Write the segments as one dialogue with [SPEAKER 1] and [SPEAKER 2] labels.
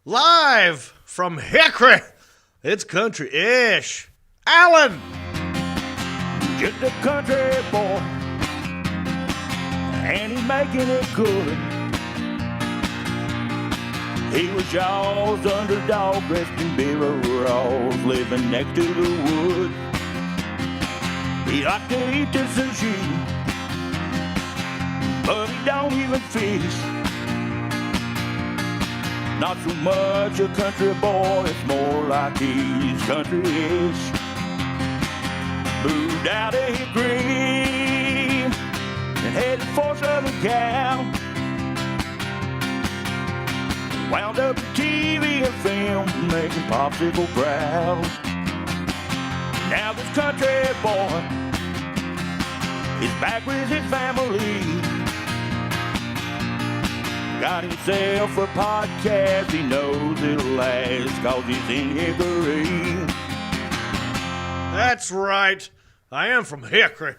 [SPEAKER 1] Live from Hickory, it's country-ish. Alan!
[SPEAKER 2] Just a country boy, and he's making it good. He was y'all's underdog, dressed in beer rolls, living next to the wood. He liked to eat the sushi, but he don't even fish. Not so much a country boy, it's more like he's country-ish. Moved out of Hickory and headed for Southern Cal. Wound up in TV and film, making popsicle proud. Now this country boy is back with his family. Got himself a podcast, he knows it'll last, 'cause he's in Hickory.
[SPEAKER 1] That's right. I am from Hickory.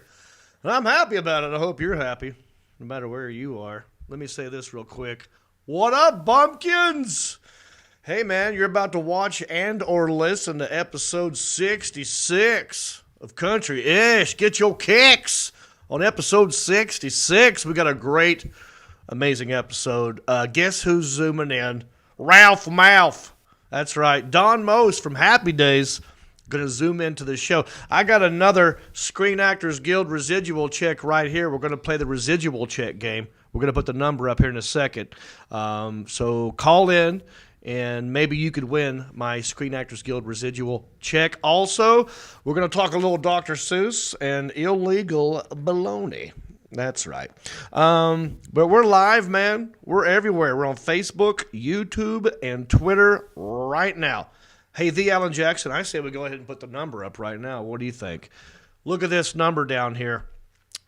[SPEAKER 1] And I'm happy about it. I hope you're happy, no matter where you are. Let me say this real quick. What up, bumpkins? Hey, man, you're about to watch and or listen to episode 66 of Country-ish. Get your kicks on episode 66. We got a great, amazing episode. Guess who's zooming in? Ralph Mouth. That's right. Don Most from Happy Days going to zoom into the show. I got another Screen Actors Guild residual check right here. We're going to play the residual check game. We're going to put the number up here in a second. So call in, and maybe you could win my Screen Actors Guild residual check. Also, we're going to talk a little Dr. Seuss and illegal baloney. That's right. But we're live, man. We're everywhere. We're on Facebook, YouTube, and Twitter right now. Hey, the Alan Jackson, I say we go ahead and put the number up right now. What do you think? Look at this number down here.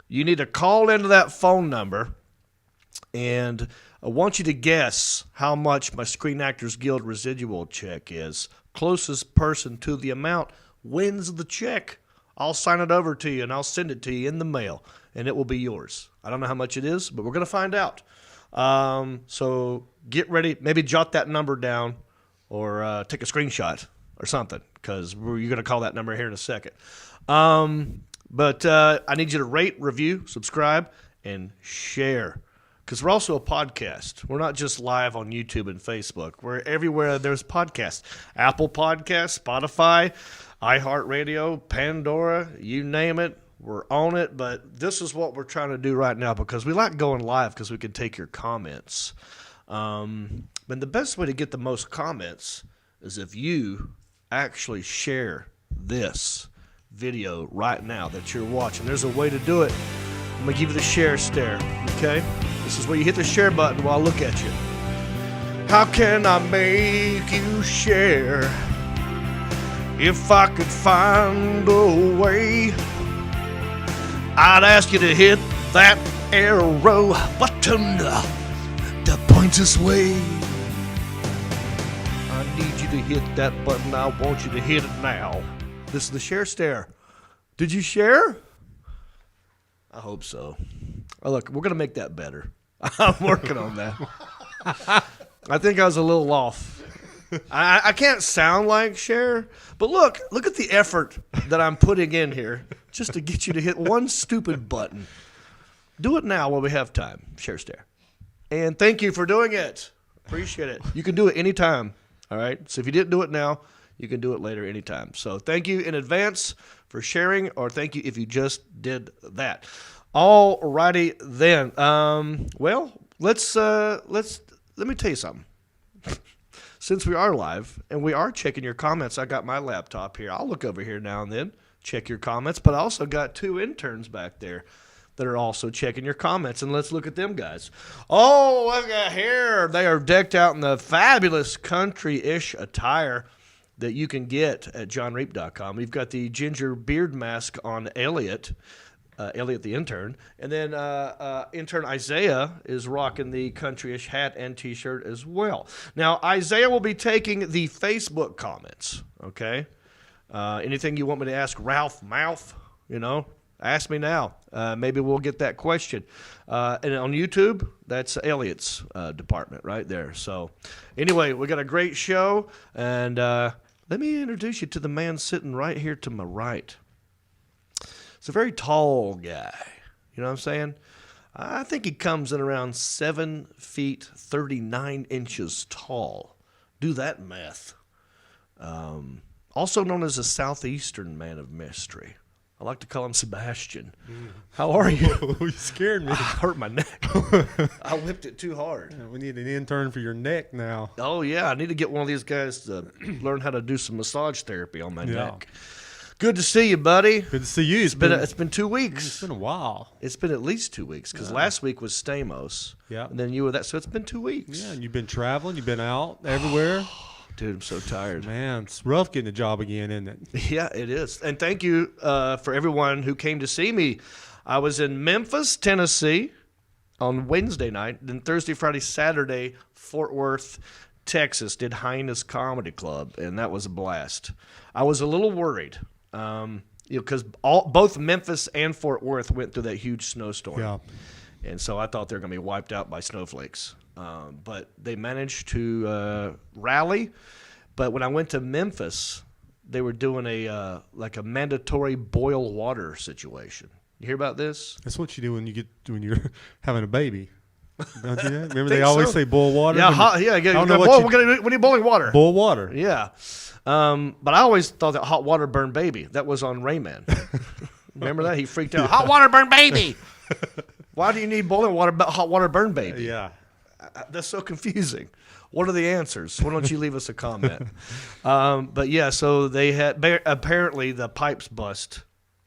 [SPEAKER 1] You need to call into that phone number, and I want you to guess how much my Screen Actors Guild residual check is. Closest person to the amount wins the check. I'll sign it over to you, and I'll send it to you in the mail, and it will be yours. I don't know how much it is, but we're going to find out. So get ready. Maybe jot that number down or take a screenshot or something, because you're going to call that number here in a second. But I need you to rate, review, subscribe, and share, because we're also a podcast. We're not just live on YouTube and Facebook. We're everywhere there's podcasts. Apple Podcasts, Spotify, iHeartRadio, Pandora, you name it. We're on it, but this is what we're trying to do right now, because we like going live because we can take your comments. And the best way to get the most comments is if you actually share this video right now that you're watching. There's a way to do it. I'm going to give you the share stare, okay? This is where you hit the share button while I look at you. How can I make you share? If I could find a way, I'd ask you to hit that arrow button to point us way. I need you to hit that button. I want you to hit it now. This is the share stare. Did you share? I hope so. Oh, look, we're going to make that better. I'm working on that. I think I was a little off. I can't sound like Cher, but look at the effort that I'm putting in here just to get you to hit one stupid button. Do it now while we have time. Share stare. And thank you for doing it. Appreciate it. You can do it anytime. All right. So if you didn't do it now, you can do it later anytime. So thank you in advance for sharing, or thank you if you just did that. All righty then. Well, let me tell you something. Since we are live and we are checking your comments, I got my laptop here. I'll look over here now and then, check your comments, but I also got two interns back there that are also checking your comments, and let's look at them guys. Oh, look at here. They are decked out in the fabulous country-ish attire that you can get at jonreep.com. We've got the ginger beard mask on Elliot the intern, and then intern Isaiah is rocking the country-ish hat and t-shirt as well. Now, Isaiah will be taking the Facebook comments, okay? Anything you want me to ask Ralph Mouth, Ask me now. Maybe we'll get that question. And on YouTube, that's Elliot's department right there. So anyway, we got a great show. And let me introduce you to the man sitting right here to my right. It's a very tall guy. You know what I'm saying? I think he comes in around 7 feet 39 inches tall. Do that math. Also known as the Southeastern Man of Mystery. I like to call him Sebastian. How are you?
[SPEAKER 3] You scared me.
[SPEAKER 1] I hurt my neck. I whipped it too hard.
[SPEAKER 3] We need an intern for your neck now.
[SPEAKER 1] Oh, yeah. I need to get one of these guys to learn how to do some massage therapy on my neck. Good to see you, buddy.
[SPEAKER 3] Good to see you.
[SPEAKER 1] It's been 2 weeks.
[SPEAKER 3] It's been a while.
[SPEAKER 1] It's been at least 2 weeks because last week was Stamos.
[SPEAKER 3] Yeah.
[SPEAKER 1] And then you were that. So it's been 2 weeks.
[SPEAKER 3] Yeah, and you've been traveling. You've been out everywhere.
[SPEAKER 1] Dude, I'm so tired.
[SPEAKER 3] Man, it's rough getting a job again, isn't it?
[SPEAKER 1] Yeah, it is. And thank you for everyone who came to see me. I was in Memphis, Tennessee on Wednesday night. Then Thursday, Friday, Saturday, Fort Worth, Texas, did Hyenas Comedy Club. And that was a blast. I was a little worried. Because both Memphis and Fort Worth went through that huge snowstorm.
[SPEAKER 3] Yeah.
[SPEAKER 1] And so I thought they were going to be wiped out by snowflakes. But they managed to rally. But when I went to Memphis, they were doing a mandatory boil water situation. You hear about this?
[SPEAKER 3] That's what you do when you're having a baby. Don't you know? Remember
[SPEAKER 1] Think
[SPEAKER 3] they always
[SPEAKER 1] so.
[SPEAKER 3] say boil water?
[SPEAKER 1] Yeah,
[SPEAKER 3] what
[SPEAKER 1] when you're boiling water.
[SPEAKER 3] Boil water.
[SPEAKER 1] Yeah. But I always thought that hot water burned baby. That was on Rayman. Remember that? He freaked out. Hot water burned baby. Why do you need boiling water but hot water burn baby?
[SPEAKER 3] Yeah.
[SPEAKER 1] That's so confusing. What are the answers? Why don't you leave us a comment? But yeah, so they had apparently the pipes bust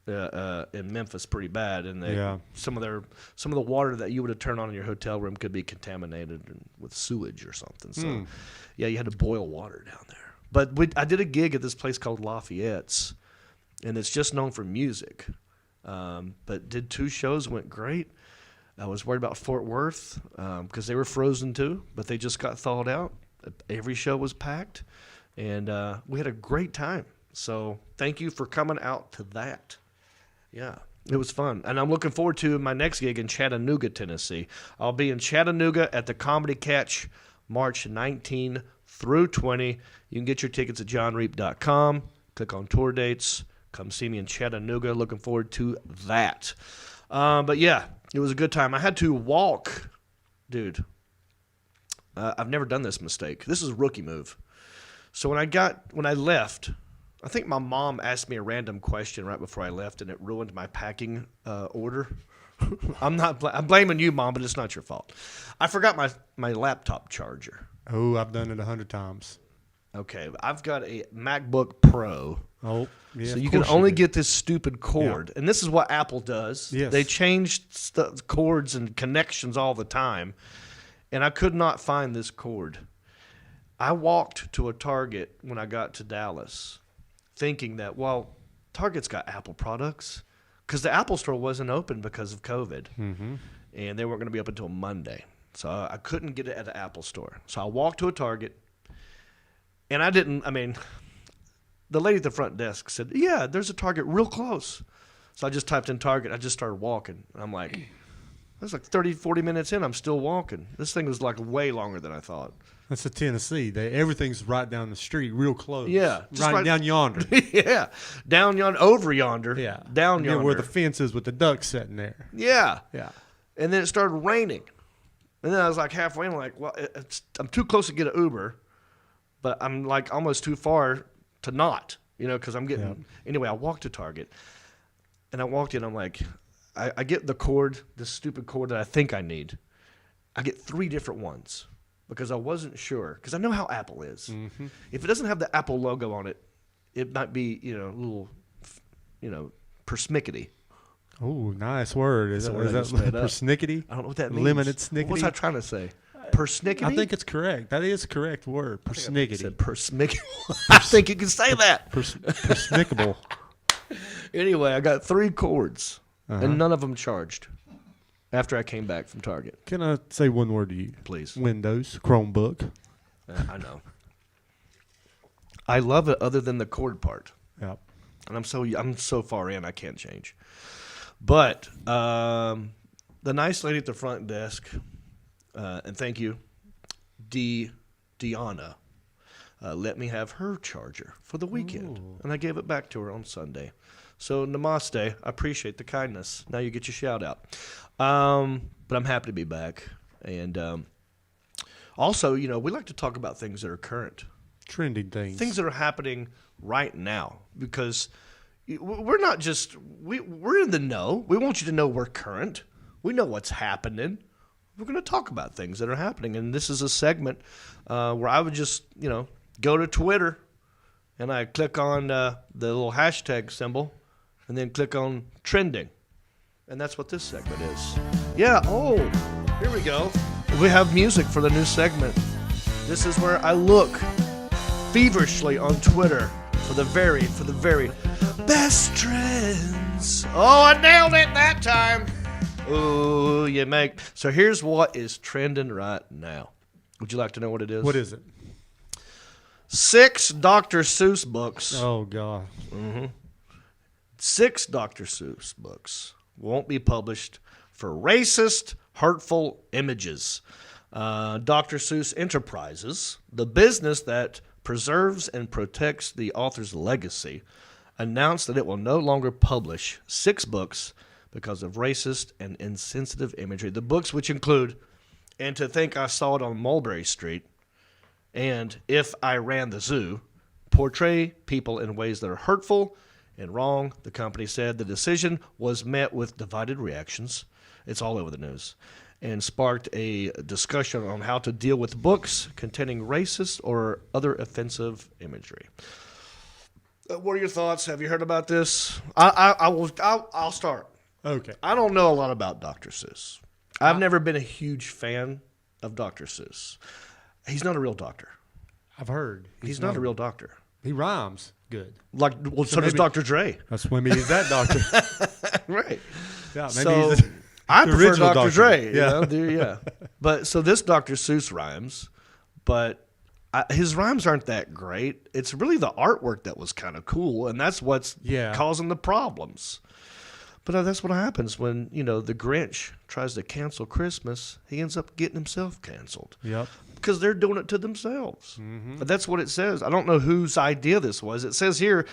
[SPEAKER 1] in Memphis pretty bad, and some of the water that you would have turned on in your hotel room could be contaminated with sewage or something. So yeah, you had to boil water down there. But I did a gig at this place called Lafayette's, and it's just known for music. But did 2 shows, went great. I was worried about Fort Worth because they were frozen too, but they just got thawed out. Every show was packed, and we had a great time. So thank you for coming out to that. Yeah, it was fun. And I'm looking forward to my next gig in Chattanooga, Tennessee. I'll be in Chattanooga at the Comedy Catch March 19 through 20. You can get your tickets at jonreep.com. Click on tour dates. Come see me in Chattanooga. Looking forward to that. But yeah, it was a good time. I had to walk. Dude, I've never done this mistake. This is a rookie move. So when I left, I think my mom asked me a random question right before I left, and it ruined my packing order. I'm blaming you, Mom, but it's not your fault. I forgot my laptop charger.
[SPEAKER 3] Oh, I've done it 100 times.
[SPEAKER 1] Okay, I've got a MacBook Pro.
[SPEAKER 3] Oh, yeah.
[SPEAKER 1] So you can only get this stupid cord. Yeah. And this is what Apple does.
[SPEAKER 3] Yes.
[SPEAKER 1] They change cords and connections all the time. And I could not find this cord. I walked to a Target when I got to Dallas thinking that, well, Target's got Apple products. Because the Apple store wasn't open because of COVID. Mm-hmm. And they weren't going to be open until Monday. So I couldn't get it at the Apple store. So I walked to a Target. And the lady at the front desk said, yeah, there's a Target real close. So I just typed in Target. I just started walking. And I'm like, that's like 30, 40 minutes in. I'm still walking. This thing was like way longer than I thought.
[SPEAKER 3] That's a Tennessee. Everything's right down the street, real close.
[SPEAKER 1] Yeah.
[SPEAKER 3] Right down yonder.
[SPEAKER 1] Yeah. Down yonder, over yonder.
[SPEAKER 3] Yeah.
[SPEAKER 1] Down yonder.
[SPEAKER 3] Yeah, where the fence is with the ducks sitting there.
[SPEAKER 1] Yeah.
[SPEAKER 3] Yeah.
[SPEAKER 1] And then it started raining. And then I was like halfway, and I'm like, well, I'm too close to get an Uber, but I'm like almost too far to not, because I'm getting. Yeah. Anyway, I walked to Target, and I walked in. I'm like, I get the cord, this stupid cord that I think I need. I get 3 different ones because I wasn't sure, because I know how Apple is. Mm-hmm. If it doesn't have the Apple logo on it, it might be, a little, persnickety.
[SPEAKER 3] Oh, nice word. Is that persnickety?
[SPEAKER 1] I don't know what that means.
[SPEAKER 3] Limited snickety?
[SPEAKER 1] What was I trying to say? Persnickety?
[SPEAKER 3] I think it's correct. That is a correct word. Persnickety.
[SPEAKER 1] I think you can say that.
[SPEAKER 3] Persnickable.
[SPEAKER 1] Anyway, I got 3 cords, and none of them charged after I came back from Target.
[SPEAKER 3] Can I say one word to you?
[SPEAKER 1] Please.
[SPEAKER 3] Windows, Chromebook.
[SPEAKER 1] I know. I love it other than the cord part.
[SPEAKER 3] Yep.
[SPEAKER 1] And I'm so far in, I can't change. But the nice lady at the front desk, and thank you, Deanna, let me have her charger for the weekend.
[SPEAKER 3] Ooh.
[SPEAKER 1] And I gave it back to her on Sunday. So namaste. I appreciate the kindness. Now you get your shout out. But I'm happy to be back. And also, we like to talk about things that are current.
[SPEAKER 3] Trending things.
[SPEAKER 1] Things that are happening right now. Because we're not just, we're in the know. We want you to know we're current. We know what's happening. We're going to talk about things that are happening. And this is a segment where I would just, go to Twitter and I click on the little hashtag symbol and then click on trending. And that's what this segment is. Yeah, here we go. We have music for the new segment. This is where I look feverishly on Twitter for the very best trends. Oh, I nailed it that time. Ooh, you make. So here's what is trending right now. Would you like to know what it is?
[SPEAKER 3] What is it?
[SPEAKER 1] 6 Dr. Seuss books.
[SPEAKER 3] Oh, God.
[SPEAKER 1] 6 Dr. Seuss books won't be published for racist, hurtful images. Dr. Seuss Enterprises, the business that preserves and protects the author's legacy, announced that it will no longer publish 6 books because of racist and insensitive imagery. The books, which include And to Think I Saw It on Mulberry Street and If I Ran the Zoo, portray people in ways that are hurtful and wrong. The company said the decision was met with divided reactions. It's all over the news. And sparked a discussion on how to deal with books containing racist or other offensive imagery. What are your thoughts? Have you heard about this? I'll start.
[SPEAKER 3] Okay.
[SPEAKER 1] I don't know a lot about Dr. Seuss. I've never been a huge fan of Dr. Seuss. He's not a real doctor.
[SPEAKER 3] I've heard.
[SPEAKER 1] He's not a real doctor.
[SPEAKER 3] He rhymes good.
[SPEAKER 1] So does Dr. Dre.
[SPEAKER 3] That's when he's that doctor.
[SPEAKER 1] Right.
[SPEAKER 3] Yeah, maybe
[SPEAKER 1] So
[SPEAKER 3] he's
[SPEAKER 1] I
[SPEAKER 3] the
[SPEAKER 1] prefer
[SPEAKER 3] original
[SPEAKER 1] Dr. Dre.
[SPEAKER 3] Yeah.
[SPEAKER 1] Yeah. But so this Dr. Seuss rhymes, but his rhymes aren't that great. It's really the artwork that was kind of cool, and that's what's causing the problems. But that's what happens when, the Grinch tries to cancel Christmas. He ends up getting himself canceled.
[SPEAKER 3] Yep.
[SPEAKER 1] Because they're doing it to themselves.
[SPEAKER 3] Mm-hmm.
[SPEAKER 1] But that's what it says. I don't know whose idea this was. It says here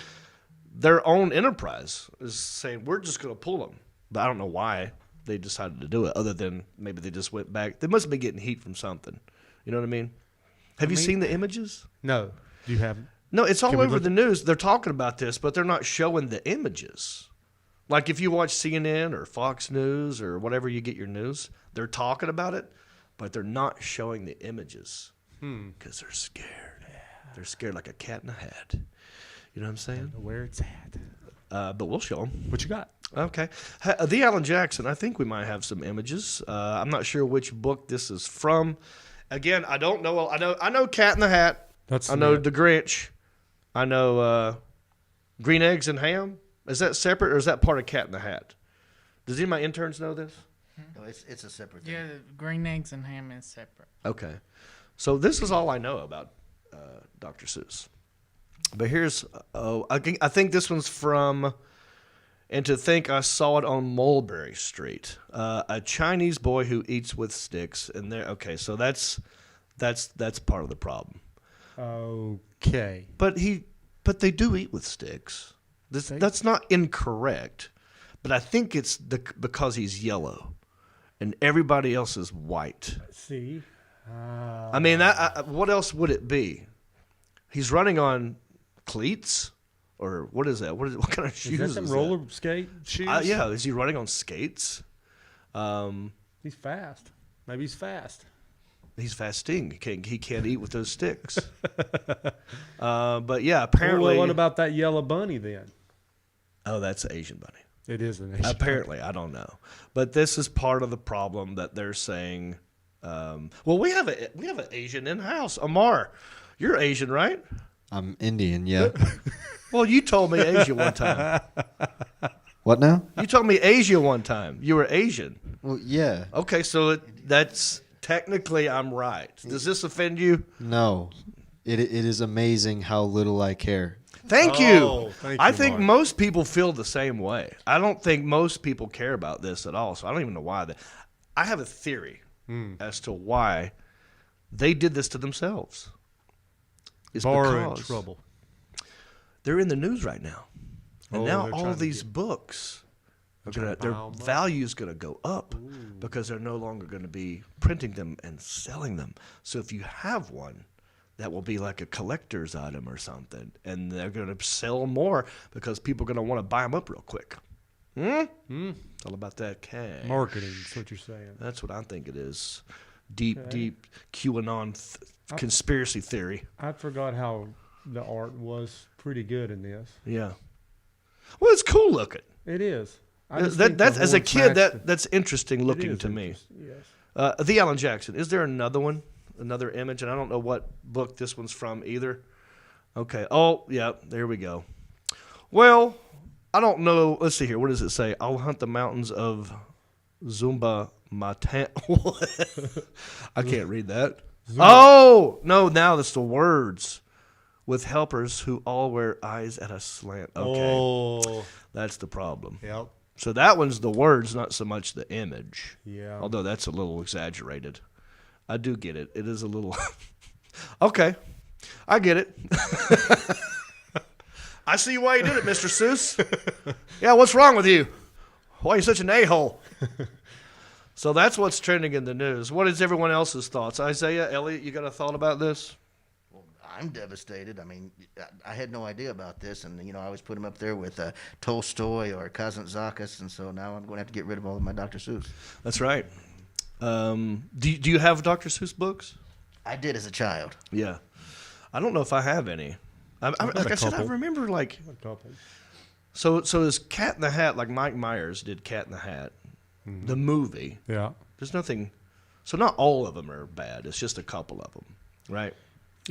[SPEAKER 1] their own enterprise is saying, we're just going to pull them. But I don't know why they decided to do it, other than maybe they just went back. They must have been getting heat from something. You know what I mean? Have you seen the images?
[SPEAKER 3] No. Do you have?
[SPEAKER 1] No, it's all over the news. They're talking about this, but they're not showing the images. Like if you watch CNN or Fox News or whatever you get your news, they're talking about it, but they're not showing the images because they're scared. Yeah. They're scared like a cat in a hat. You know what I'm saying?
[SPEAKER 3] I don't know where it's at.
[SPEAKER 1] But we'll show them.
[SPEAKER 3] What you got?
[SPEAKER 1] Okay. The Alan Jackson, I think we might have some images. I'm not sure which book this is from. Again, I don't know. I know Cat in the Hat. I know The Grinch. I know Green Eggs and Ham. Is that separate or is that part of Cat in the Hat? Does any of my interns know this?
[SPEAKER 4] No, it's a separate thing.
[SPEAKER 5] Yeah, the green eggs and ham is separate.
[SPEAKER 1] Okay. So this is all I know about Dr. Seuss. But here's, I think this one's from, And to Think I Saw It on Mulberry Street. A Chinese boy who eats with sticks. And there, okay, so that's part of the problem.
[SPEAKER 3] Okay.
[SPEAKER 1] But they do eat with sticks. That's not incorrect, but I think it's because he's yellow, and everybody else is white.
[SPEAKER 3] See,
[SPEAKER 1] I mean, what else would it be? He's running on cleats, or what is that? What kind of shoes?
[SPEAKER 3] Is that some roller skate shoes?
[SPEAKER 1] Yeah, is he running on skates?
[SPEAKER 3] He's fast. Maybe he's fast.
[SPEAKER 1] He's fasting. He can't eat with those sticks. But yeah, apparently.
[SPEAKER 3] Well, what about that yellow bunny then?
[SPEAKER 1] Oh, that's an Asian bunny.
[SPEAKER 3] It is an Asian
[SPEAKER 1] Apparently, I don't know. But this is part of the problem that they're saying. Well, we have an Asian in house. Amar, you're Asian, right?
[SPEAKER 6] I'm Indian, yeah.
[SPEAKER 1] Well, you told me Asia one time.
[SPEAKER 6] What now?
[SPEAKER 1] You told me Asia one time. You were Asian.
[SPEAKER 6] Well, yeah.
[SPEAKER 1] Okay, so that's technically I'm right. Does this offend you?
[SPEAKER 6] No. It is amazing how little I care.
[SPEAKER 1] Thank
[SPEAKER 3] Oh,
[SPEAKER 1] you.
[SPEAKER 3] thank
[SPEAKER 1] I
[SPEAKER 3] you,
[SPEAKER 1] think
[SPEAKER 3] Mark.
[SPEAKER 1] most people feel the same way. I don't think most people care about this at all, so I don't even know why. I have a theory as to why they did this to themselves. It's
[SPEAKER 3] Bar in
[SPEAKER 1] because
[SPEAKER 3] trouble.
[SPEAKER 1] they're in the news right now. And now
[SPEAKER 3] they're
[SPEAKER 1] all
[SPEAKER 3] trying to
[SPEAKER 1] these
[SPEAKER 3] get-
[SPEAKER 1] books,
[SPEAKER 3] trying to
[SPEAKER 1] their
[SPEAKER 3] buy 'em up.
[SPEAKER 1] value's going to go up because they're no longer going to be printing them and selling them. So if you have one, that will be like a collector's item or something, and they're going to sell more because people are going to want to buy them up real quick. It's all about that cash.
[SPEAKER 3] Marketing, that's what you're saying.
[SPEAKER 1] That's what I think it is. Deep QAnon conspiracy theory.
[SPEAKER 3] I forgot how the art was pretty good in this.
[SPEAKER 1] Yeah. Well, it's cool looking.
[SPEAKER 3] It is. I just think
[SPEAKER 1] That's
[SPEAKER 3] the
[SPEAKER 1] as a
[SPEAKER 3] horse
[SPEAKER 1] kid.
[SPEAKER 3] matched
[SPEAKER 1] That's interesting
[SPEAKER 3] it
[SPEAKER 1] looking
[SPEAKER 3] is
[SPEAKER 1] to me.
[SPEAKER 3] interesting, Yes.
[SPEAKER 1] The Alan Jackson. Is there another one? Another image? And I don't know what book this one's from either. Okay. Oh, yeah. There we go. Well, I don't know. Let's see here. What does it say? I'll hunt the mountains of Zumba Matan. I can't read that. Oh no! Now that's the words. With helpers who all wear eyes at a slant. Okay.
[SPEAKER 3] Oh.
[SPEAKER 1] That's the problem.
[SPEAKER 3] Yep.
[SPEAKER 1] So that one's the words, not so much the image.
[SPEAKER 3] Yeah.
[SPEAKER 1] Although that's a little exaggerated. I do get it. It is a little. Okay. I get it. I see why you did it, Mr. Seuss. Yeah, what's wrong with you? Why are you such an a-hole? So that's what's trending in the news. What is everyone else's thoughts? Isaiah, Elliot, you got a thought about this?
[SPEAKER 4] Well, I'm devastated. I mean, I had no idea about this, and I always put him up there with Tolstoy or Kazantzakis, and so now I'm going to have to get rid of all of my Dr. Seuss.
[SPEAKER 1] That's right. Do you have Dr. Seuss books?
[SPEAKER 4] I did as a child.
[SPEAKER 1] Yeah. I don't know if I have any. Like I said, I
[SPEAKER 3] couple.
[SPEAKER 1] remember like
[SPEAKER 3] A couple.
[SPEAKER 1] so is Cat in the Hat, like Mike Myers did Cat in the Hat, the movie.
[SPEAKER 3] Yeah.
[SPEAKER 1] There's nothing. So not all of them are bad. It's just a couple of them, right?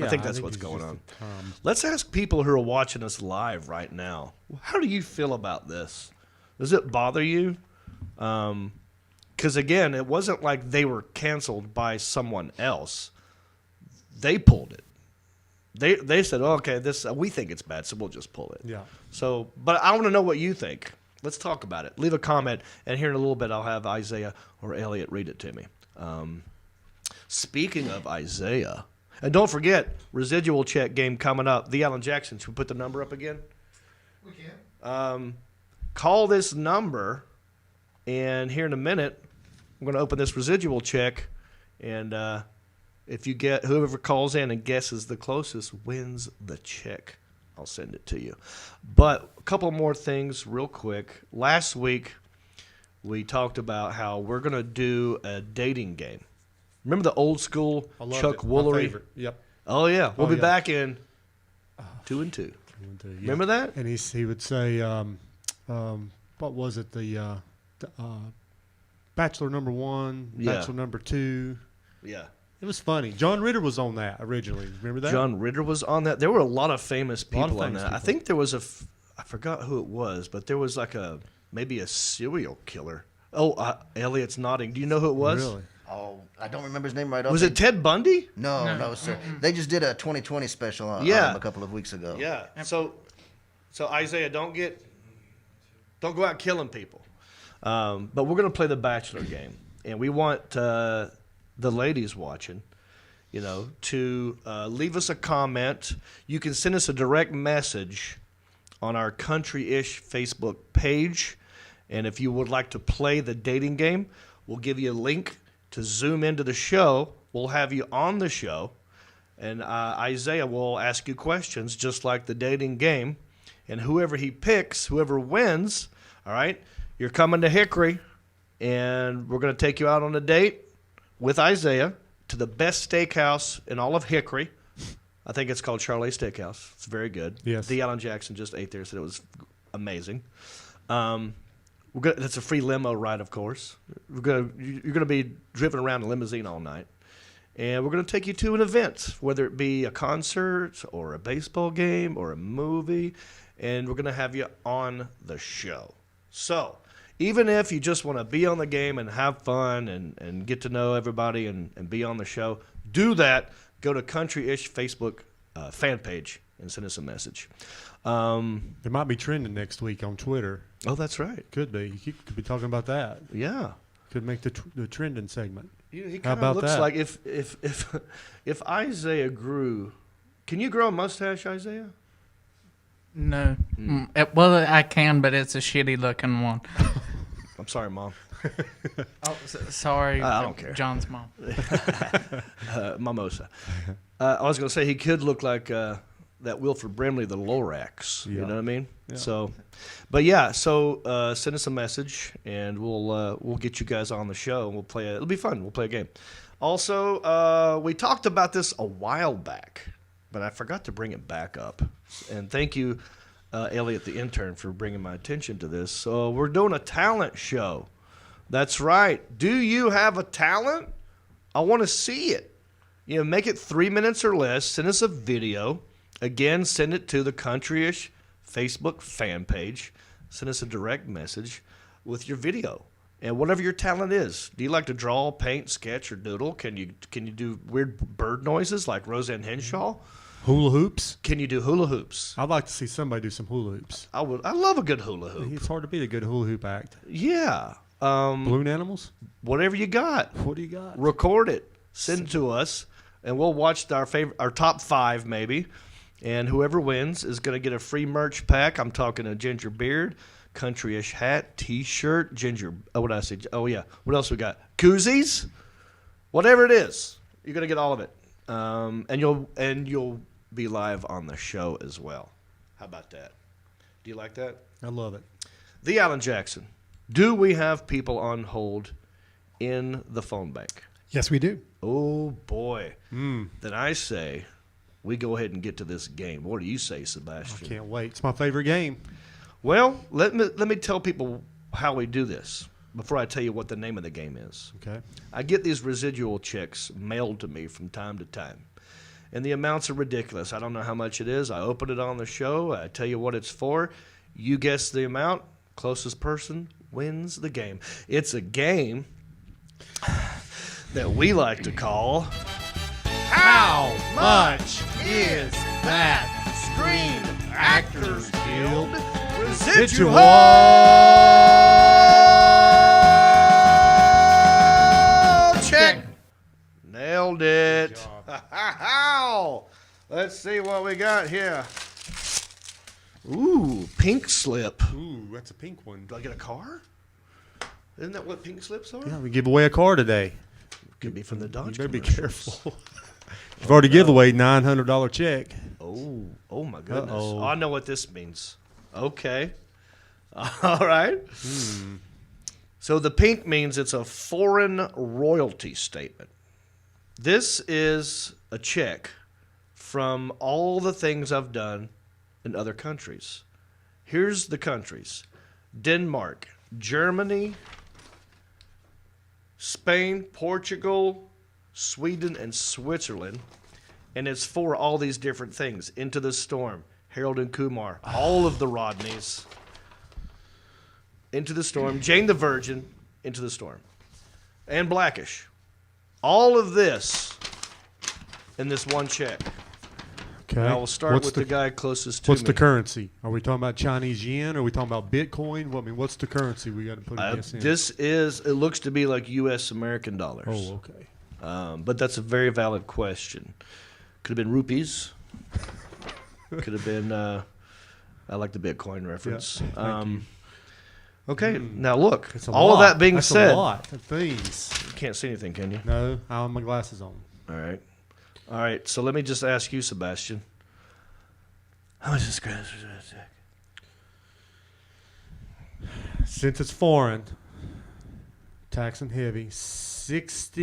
[SPEAKER 1] I think that's what's
[SPEAKER 3] it's
[SPEAKER 1] going
[SPEAKER 3] just
[SPEAKER 1] on.
[SPEAKER 3] a term.
[SPEAKER 1] Let's ask people who are watching us live right now. How do you feel about this? Does it bother you? Because again, it wasn't like they were canceled by someone else. They pulled it. They said, oh, okay, this we think it's bad, so we'll just pull it.
[SPEAKER 3] Yeah.
[SPEAKER 1] So, but I want to know what you think. Let's talk about it. Leave a comment, and here in a little bit, I'll have Isaiah or Elliot read it to me. Speaking of Isaiah, and don't forget, residual check game coming up. The Alan Jackson. Should we put the number up again?
[SPEAKER 4] We can.
[SPEAKER 1] Call this number, and here in a minute, I'm going to open this residual check, and if you get whoever calls in and guesses the closest wins the check. I'll send it to you. But a couple more things real quick. Last week, we talked about how we're going to do a dating game. Remember the old school
[SPEAKER 3] I love
[SPEAKER 1] Chuck
[SPEAKER 3] it. My
[SPEAKER 1] Woolery?
[SPEAKER 3] favorite. Yep.
[SPEAKER 1] Oh, yeah. We'll
[SPEAKER 3] Oh,
[SPEAKER 1] be
[SPEAKER 3] yeah.
[SPEAKER 1] back in 2 and 2.
[SPEAKER 3] Yeah.
[SPEAKER 1] Remember that?
[SPEAKER 3] And he would say, what was it? The Bachelor number 1,
[SPEAKER 1] Yeah.
[SPEAKER 3] Bachelor number 2.
[SPEAKER 1] Yeah.
[SPEAKER 3] It was funny. John Ritter was on that originally. Remember that?
[SPEAKER 1] John Ritter was on that. There were a lot of famous
[SPEAKER 3] lot of
[SPEAKER 1] people on
[SPEAKER 3] famous
[SPEAKER 1] that. I
[SPEAKER 3] people.
[SPEAKER 1] think there was I forgot who it was, but there was like maybe a serial killer. Oh, Elliot's nodding. Do you know who it was?
[SPEAKER 3] Really?
[SPEAKER 4] Oh, I don't remember his name right off.
[SPEAKER 1] Was it Ted Bundy?
[SPEAKER 4] No, sir. They just did a 2020 special on
[SPEAKER 1] Yeah.
[SPEAKER 4] him a couple of weeks ago.
[SPEAKER 1] Yeah. So Isaiah, don't go out killing people. But we're gonna play the Bachelor game, and we want the ladies watching, to leave us a comment. You can send us a direct message on our Country-ish Facebook page, and if you would like to play the dating game, we'll give you a link to Zoom into the show. We'll have you on the show, and Isaiah will ask you questions just like the dating game, and whoever he picks, whoever wins, all right, you're coming to Hickory, and we're going to take you out on a date with Isaiah to the best steakhouse in all of Hickory. I think it's called Charlie's Steakhouse. It's very good.
[SPEAKER 3] Yes.
[SPEAKER 1] The Alan Jackson just ate there, said it was amazing. That's a free limo ride, of course. You're going to be driven around in a limousine all night. And we're going to take you to an event, whether it be a concert or a baseball game or a movie, and we're going to have you on the show. So even if you just want to be on the game and have fun and get to know everybody and be on the show, do that. Go to Country-ish Facebook fan page and send us a message.
[SPEAKER 3] It might be trending next week on Twitter.
[SPEAKER 1] Oh, that's right.
[SPEAKER 3] Could be. You could be talking about that.
[SPEAKER 1] Yeah.
[SPEAKER 3] Could make the trending segment.
[SPEAKER 1] He
[SPEAKER 3] How
[SPEAKER 1] kind of
[SPEAKER 3] about
[SPEAKER 1] looks
[SPEAKER 3] that?
[SPEAKER 1] like if Isaiah grew. Can you grow a mustache, Isaiah?
[SPEAKER 5] No. Well, I can, but it's a shitty looking one.
[SPEAKER 1] I'm sorry, Mom.
[SPEAKER 5] Oh, sorry.
[SPEAKER 1] I don't care.
[SPEAKER 5] John's mom.
[SPEAKER 1] Mimosa. I was going to say he could look like that Wilford Brimley, the Lorax. You
[SPEAKER 3] Yeah.
[SPEAKER 1] know what I mean?
[SPEAKER 3] Yeah.
[SPEAKER 1] So, but yeah. So send us a message, and we'll get you guys on the show. And we'll play. It'll be fun. We'll play a game. Also, we talked about this a while back, but I forgot to bring it back up. And thank you, Elliot, the intern, for bringing my attention to this. So we're doing a talent show. That's right. Do you have a talent? I want to see it. You know, make it 3 minutes or less. Send us a video. Again, send it to the Countryish Facebook fan page. Send us a direct message with your video and whatever your talent is. Do you like to draw, paint, sketch, or doodle? Can you do weird bird noises like Roseanne Henshaw?
[SPEAKER 3] Hula hoops.
[SPEAKER 1] Can you do hula hoops?
[SPEAKER 3] I'd like to see somebody do some hula hoops.
[SPEAKER 1] I love a good hula hoop.
[SPEAKER 3] It's hard to beat a good hula hoop act.
[SPEAKER 1] Yeah.
[SPEAKER 3] Balloon animals?
[SPEAKER 1] Whatever you got.
[SPEAKER 3] What do you got?
[SPEAKER 1] Record it, send it to us, and we'll watch our top 5 maybe. And whoever wins is going to get a free merch pack. I'm talking a ginger beard, Countryish hat, T-shirt, ginger. Oh, what did I say? Oh yeah. What else we got? Koozies, whatever it is, you're going to get all of it. And you'll be live on the show as well. How about that? Do you like that?
[SPEAKER 3] I love it.
[SPEAKER 1] The Alan Jackson. Do we have people on hold in the phone bank?
[SPEAKER 7] Yes, we do.
[SPEAKER 1] Oh, boy. Then I say we go ahead and get to this game. What do you say,
[SPEAKER 3] I
[SPEAKER 1] Sebastian?
[SPEAKER 3] can't wait. It's my favorite game.
[SPEAKER 1] Well, let me tell people how we do this before I tell you what the name of the game is.
[SPEAKER 3] Okay.
[SPEAKER 1] I get these residual checks mailed to me from time to time. And the amounts are ridiculous. I don't know how much it is. I open it on the show. I tell you what it's for. You guess the amount. Closest person wins the game. It's a game that we like to call
[SPEAKER 5] How much is that Screen Actors Guild
[SPEAKER 1] Residual Check. Nailed it. Let's see what we got here. Ooh, pink slip.
[SPEAKER 3] Ooh, that's a pink one.
[SPEAKER 1] Do I get a car? Isn't that what pink slips are?
[SPEAKER 3] Yeah, we give away a car today.
[SPEAKER 1] Could be from the Dodge.
[SPEAKER 3] You better be
[SPEAKER 1] commercials.
[SPEAKER 3] careful. You've already given away $900 check.
[SPEAKER 1] Oh my goodness.
[SPEAKER 3] Uh-oh.
[SPEAKER 1] Oh, I know what this means. Okay. All right. So the pink means it's a foreign royalty statement. This is a check from all the things I've done in other countries. Here's the countries: Denmark, Germany, Spain, Portugal, Sweden, and Switzerland. And it's for all these different things. Into the Storm, Harold and Kumar, all of the Rodneys. Into the Storm, Jane the Virgin, Into the Storm, and Blackish. All of this in this one check.
[SPEAKER 3] Okay.
[SPEAKER 1] Now we'll start
[SPEAKER 3] What's
[SPEAKER 1] with the guy closest to
[SPEAKER 3] What's
[SPEAKER 1] me.
[SPEAKER 3] the currency? Are we talking about Chinese yen? Are we talking about Bitcoin? Well, I mean, what's the currency we got to put in this in?
[SPEAKER 1] It looks to be like U.S. American dollars.
[SPEAKER 3] Oh, okay.
[SPEAKER 1] But that's a very valid question. Could have been rupees. Could have been, I like the Bitcoin reference.
[SPEAKER 3] thank you.
[SPEAKER 1] Okay, now look.
[SPEAKER 3] It's a
[SPEAKER 1] All
[SPEAKER 3] lot.
[SPEAKER 1] of that being
[SPEAKER 3] That's
[SPEAKER 1] said,
[SPEAKER 3] a lot of things.
[SPEAKER 1] you can't see anything, can you?
[SPEAKER 3] No, I have my glasses on.
[SPEAKER 1] All right. So let me just ask you, Sebastian. How much is this?
[SPEAKER 3] Since it's foreign, tax and heavy, 60.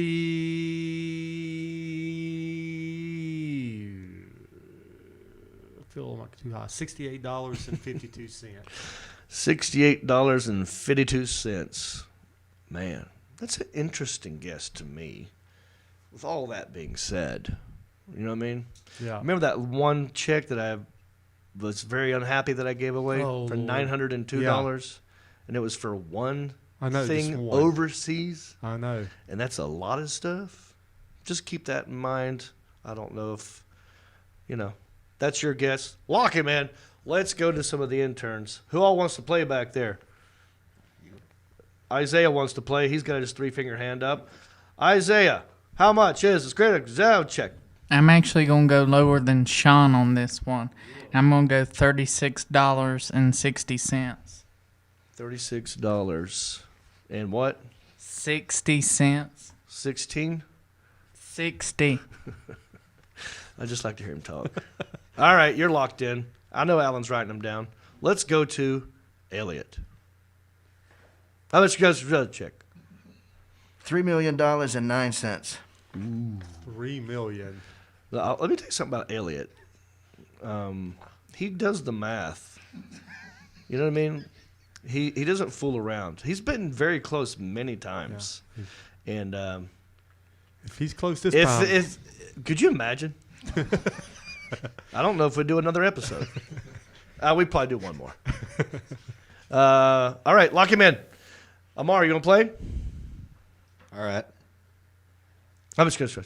[SPEAKER 3] I feel like too high. $68.52.
[SPEAKER 1] $68.52. Man, that's an interesting guess to me. With all that being said, you know what I mean?
[SPEAKER 3] Yeah.
[SPEAKER 1] Remember that one check that I was very unhappy that I gave away
[SPEAKER 3] Oh,
[SPEAKER 1] for
[SPEAKER 3] Lord.
[SPEAKER 1] $902? And it was for one
[SPEAKER 3] I know,
[SPEAKER 1] thing
[SPEAKER 3] just one.
[SPEAKER 1] overseas?
[SPEAKER 3] I know.
[SPEAKER 1] And that's a lot of stuff. Just keep that in mind. I don't know if, That's your guess. Lock him in. Let's go to some of the interns. Who all wants to play back there? Isaiah wants to play. He's got his 3-finger hand up. Isaiah, how much is this critical sound check?
[SPEAKER 5] I'm actually going to go lower than Sean on this one. I'm going to go $36.60.
[SPEAKER 1] $36. And what?
[SPEAKER 5] 60 cents.
[SPEAKER 1] 16?
[SPEAKER 5] 60.
[SPEAKER 1] I just like to hear him talk. All right, you're locked in. I know Alan's writing them down. Let's go to Elliot. How much you guys check?
[SPEAKER 4] $3,000,009.
[SPEAKER 3] $3 million.
[SPEAKER 1] Let me tell you something about Elliot. He does the math. You know what I mean? He doesn't fool around. He's been very close many times. Yeah. And
[SPEAKER 3] if he's close this time.
[SPEAKER 1] Could you imagine? I don't know if we'd do another episode. We'd probably do one more. All right, lock him in. Amar, you going to play?
[SPEAKER 6] All right.
[SPEAKER 1] How much goes to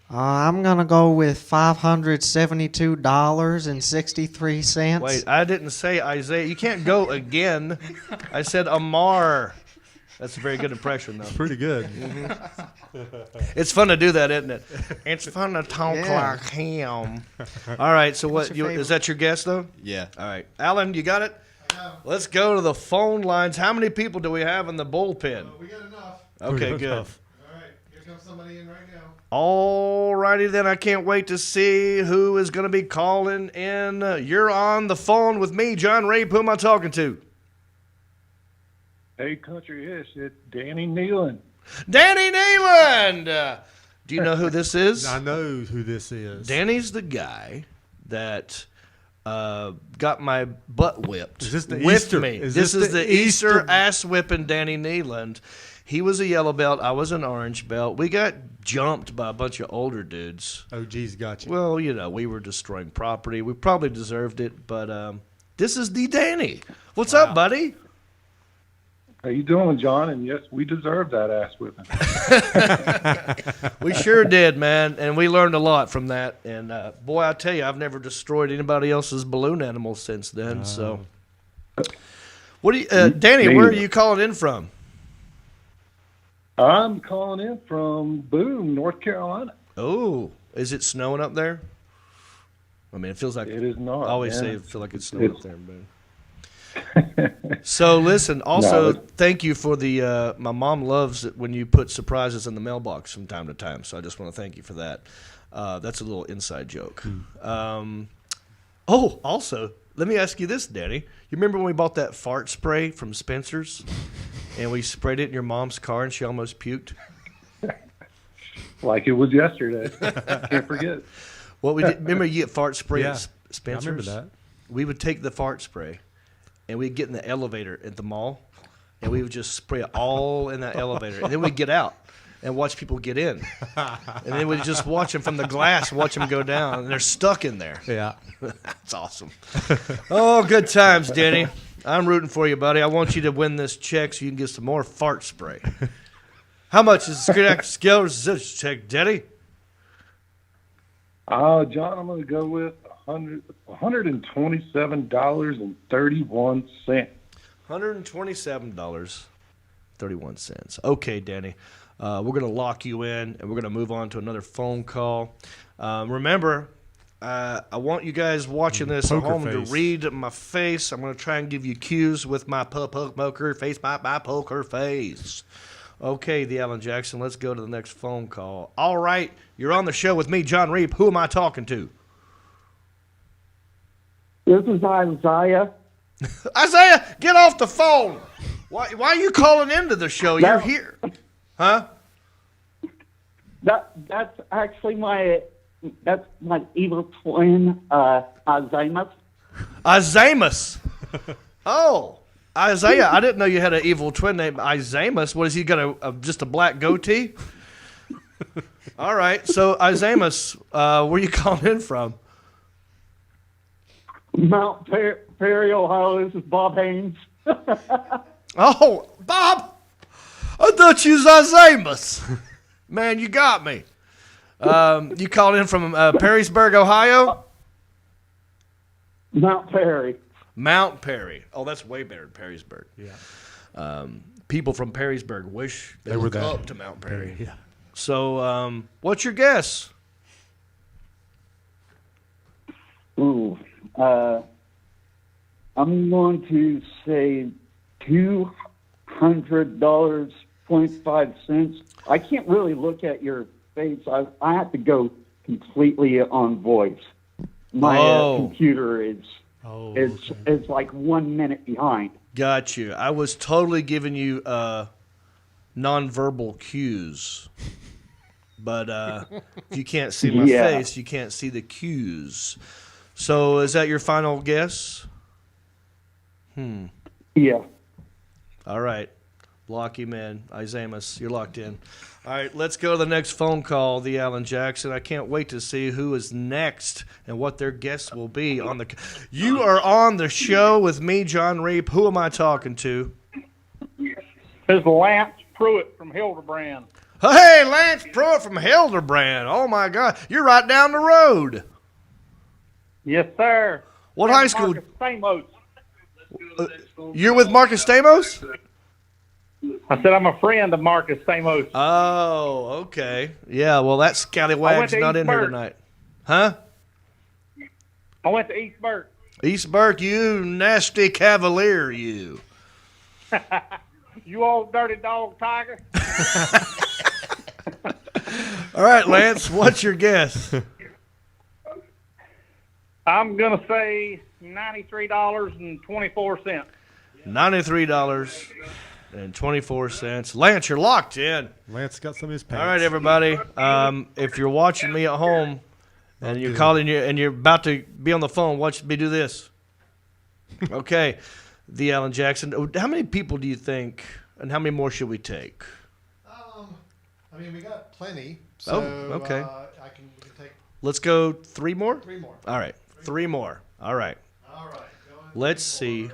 [SPEAKER 6] I'm going to go with $572.63.
[SPEAKER 1] Wait, I didn't say Isaiah. You can't go again. I said Amar. That's a very good impression, though.
[SPEAKER 3] Pretty good.
[SPEAKER 1] It's fun to do that, isn't it? It's fun to talk like him. All right, so what? Is that your guess, though?
[SPEAKER 6] Yeah.
[SPEAKER 1] All right. Alan, you got it? Let's go to the phone lines. How many people do we have in the bullpen?
[SPEAKER 7] We got enough.
[SPEAKER 1] Okay, good.
[SPEAKER 7] All right, here comes somebody in right now.
[SPEAKER 1] All righty, then. I can't wait to see who is going to be calling in. You're on the phone with me, Jon Reep. Who am I talking to?
[SPEAKER 8] Hey, Country-ish, it's Danny Nealon.
[SPEAKER 1] Danny Nealon! Do you know who this is?
[SPEAKER 3] I know who this is.
[SPEAKER 1] Danny's the guy that got my butt whipped.
[SPEAKER 3] Is this the
[SPEAKER 1] with
[SPEAKER 3] Easter?
[SPEAKER 1] me.
[SPEAKER 3] Is
[SPEAKER 1] this
[SPEAKER 3] this
[SPEAKER 1] is
[SPEAKER 3] the
[SPEAKER 1] the Easter
[SPEAKER 3] Easter-
[SPEAKER 1] ass whipping Danny Nealon. He was a yellow belt. I was an orange belt. We got jumped by a bunch of older dudes.
[SPEAKER 3] OG's got you.
[SPEAKER 1] Well, you know, we were destroying property. We probably deserved it, but this is the Danny. What's up, buddy?
[SPEAKER 8] How you doing, John? And yes, we deserve that ass whipping.
[SPEAKER 1] We sure did, man, and we learned a lot from that. And boy, I tell you, I've never destroyed anybody else's balloon animals since then. So, what do you, Danny? Where are you calling in from?
[SPEAKER 8] I'm calling in from Boone, North Carolina.
[SPEAKER 1] Oh, is it snowing up there? I mean, it feels like
[SPEAKER 8] It is not.
[SPEAKER 1] I always
[SPEAKER 8] man.
[SPEAKER 1] say it feel like it's snowing up there, man. So listen. Also, thank you for the. My mom loves it when you put surprises in the mailbox from time to time. So I just want to thank you for that. That's a little inside joke. Also, let me ask you this, Danny. You remember when we bought that fart spray from Spencer's, and we sprayed it in your mom's car, and she almost puked?
[SPEAKER 8] Like it was yesterday. Can't forget.
[SPEAKER 1] What we did? Remember you get fart spray
[SPEAKER 3] Yeah.
[SPEAKER 1] at Spencer's?
[SPEAKER 3] I remember that.
[SPEAKER 1] We would take the fart spray, and we'd get in the elevator at the mall, and we would just spray it all in that elevator. And then we'd get out and watch people get in. And then we'd just watch them from the glass, watch them go down, and they're stuck in there.
[SPEAKER 3] Yeah.
[SPEAKER 1] That's awesome. Oh, good times, Denny. I'm rooting for you, buddy. I want you to win this check so you can get some more fart spray. How much is the skills check, Denny?
[SPEAKER 8] John, I'm going to go with $127.31.
[SPEAKER 1] $127.31. Okay, Danny. We're going to lock you in, and we're going to move on to another phone call. Remember, I want you guys watching this at
[SPEAKER 3] Poker
[SPEAKER 1] home
[SPEAKER 3] face.
[SPEAKER 1] to read my face. I'm going to try and give you cues with my poker face, my poker face. Okay, the Alan Jackson. Let's go to the next phone call. All right, you're on the show with me, Jon Reep. Who am I talking to?
[SPEAKER 9] This is Isaiah.
[SPEAKER 1] Isaiah, get off the phone. Why are you calling into the show? You're here. Huh?
[SPEAKER 9] That's actually my evil twin, Alzheimer's.
[SPEAKER 1] Azamus. Oh, Isaiah, I didn't know you had an evil twin named Azamus. What, is he got just a black goatee? All right, so Azamus, where are you calling in from?
[SPEAKER 9] Mount Perry, Ohio. This is Bob Haynes.
[SPEAKER 1] Oh, Bob, I thought you was Azamus. Man, you got me. You called in from Perrysburg, Ohio?
[SPEAKER 9] Mount Perry.
[SPEAKER 1] Mount Perry. Oh, that's way better than Perrysburg.
[SPEAKER 3] Yeah.
[SPEAKER 1] People from Perrysburg wish they
[SPEAKER 3] They were
[SPEAKER 1] look
[SPEAKER 3] there.
[SPEAKER 1] up to Mount Perry.
[SPEAKER 3] Yeah.
[SPEAKER 1] So, what's your guess?
[SPEAKER 9] Ooh. I'm going to say $200.25. I can't really look at your face. I have to go completely on voice. My computer is like 1 minute behind.
[SPEAKER 1] Got you. I was totally giving you nonverbal cues. But if you can't see my face, you can't see the cues. So is that your final guess?
[SPEAKER 9] Yeah.
[SPEAKER 1] All right. Lock him in. Isamus, you're locked in. All right, let's go to the next phone call, the Alan Jackson. I can't wait to see who is next and what their guests will be on the. You are on the show with me, Jon Reep. Who am I talking to?
[SPEAKER 9] This is Lance Pruitt from Hildebrand.
[SPEAKER 1] Hey, Lance Pruitt from Hildebrand. Oh my God, you're right down the road.
[SPEAKER 9] Yes, sir.
[SPEAKER 1] What high school?
[SPEAKER 9] Marcus Stamos.
[SPEAKER 1] You're with Marcus Stamos?
[SPEAKER 9] I said I'm a friend of Marcus Stamos.
[SPEAKER 1] Oh, okay. Yeah, well, that scallywag's not in here tonight. Huh?
[SPEAKER 9] I went to East Burke.
[SPEAKER 1] East Burke, you nasty cavalier, you.
[SPEAKER 9] You old dirty dog tiger.
[SPEAKER 1] All right, Lance, what's your guess?
[SPEAKER 9] I'm going to say $93.24.
[SPEAKER 1] $93.24. Lance, you're locked in.
[SPEAKER 3] Lance got some of his pants.
[SPEAKER 1] All right, everybody. If you're watching me at home and you're calling and you're about to be on the phone, watch me do this. Okay, the Alan Jackson. How many people do you think, and how many more should we take?
[SPEAKER 7] I mean, we got plenty.
[SPEAKER 1] Oh,
[SPEAKER 7] So,
[SPEAKER 1] okay.
[SPEAKER 7] we can take
[SPEAKER 1] Let's go 3 more?
[SPEAKER 7] 3 more.
[SPEAKER 1] All right, 3 more. All right.
[SPEAKER 7] All right.
[SPEAKER 1] Let's see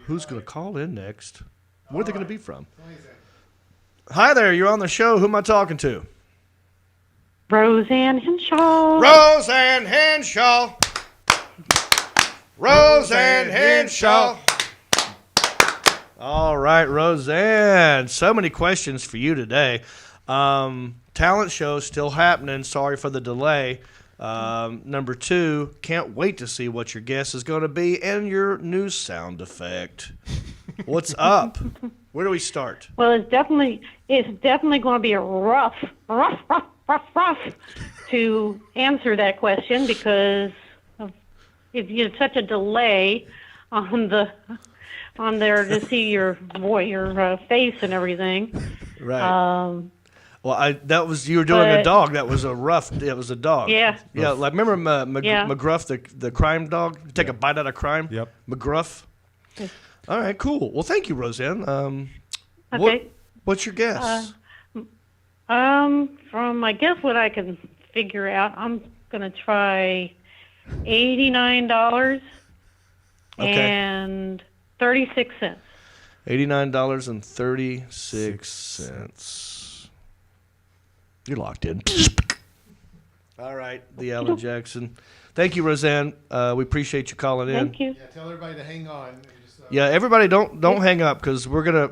[SPEAKER 1] who's going to call in next. Where are they going to be from? Hi there, you're on the show. Who am I talking to?
[SPEAKER 10] Roseanne Henshaw.
[SPEAKER 1] Roseanne Henshaw. Roseanne Henshaw. All right, Roseanne. So many questions for you today. Talent show still happening. Sorry for the delay. Number 2, can't wait to see what your guess is going to be and your new sound effect. What's up? Where do we start?
[SPEAKER 10] Well, it's definitely going to be a rough to answer that question because it's such a delay on there to see your face and everything.
[SPEAKER 1] Right. Well, you were doing a dog. That was a dog.
[SPEAKER 10] Yeah.
[SPEAKER 1] Yeah, like remember
[SPEAKER 10] Yeah.
[SPEAKER 1] McGruff, the crime dog? Take a bite out of crime?
[SPEAKER 3] Yep.
[SPEAKER 1] McGruff? All right, cool. Well, thank you, Roseanne.
[SPEAKER 10] Okay.
[SPEAKER 1] What's your guess?
[SPEAKER 10] From I guess what I can figure out, I'm gonna try $89 and 36 cents.
[SPEAKER 1] $89.36. You're locked in. All right, the Alan Jackson. Thank you, Roseanne. We appreciate you calling in.
[SPEAKER 10] Thank you.
[SPEAKER 7] Yeah, tell everybody to hang on.
[SPEAKER 1] Yeah, everybody, don't hang up because we're gonna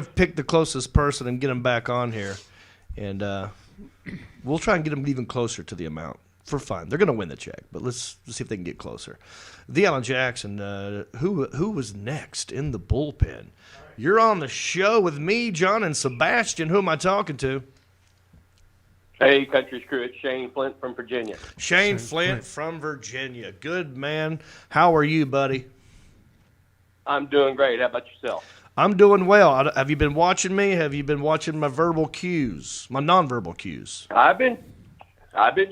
[SPEAKER 1] pick the closest person and get them back on here, and we'll try and get them even closer to the amount for fun. They're gonna win the check, but let's see if they can get closer. The Alan Jackson. Who was next in the bullpen? You're on the show with me, John, and Sebastian. Who am I talking to?
[SPEAKER 11] Hey, Country's Crew, it's Shane Flint from Virginia.
[SPEAKER 1] Shane Flint from Virginia. Good man. How are you, buddy?
[SPEAKER 11] I'm doing great. How about yourself?
[SPEAKER 1] I'm doing well. Have you been watching me? Have you been watching my verbal cues, my nonverbal cues?
[SPEAKER 11] I've been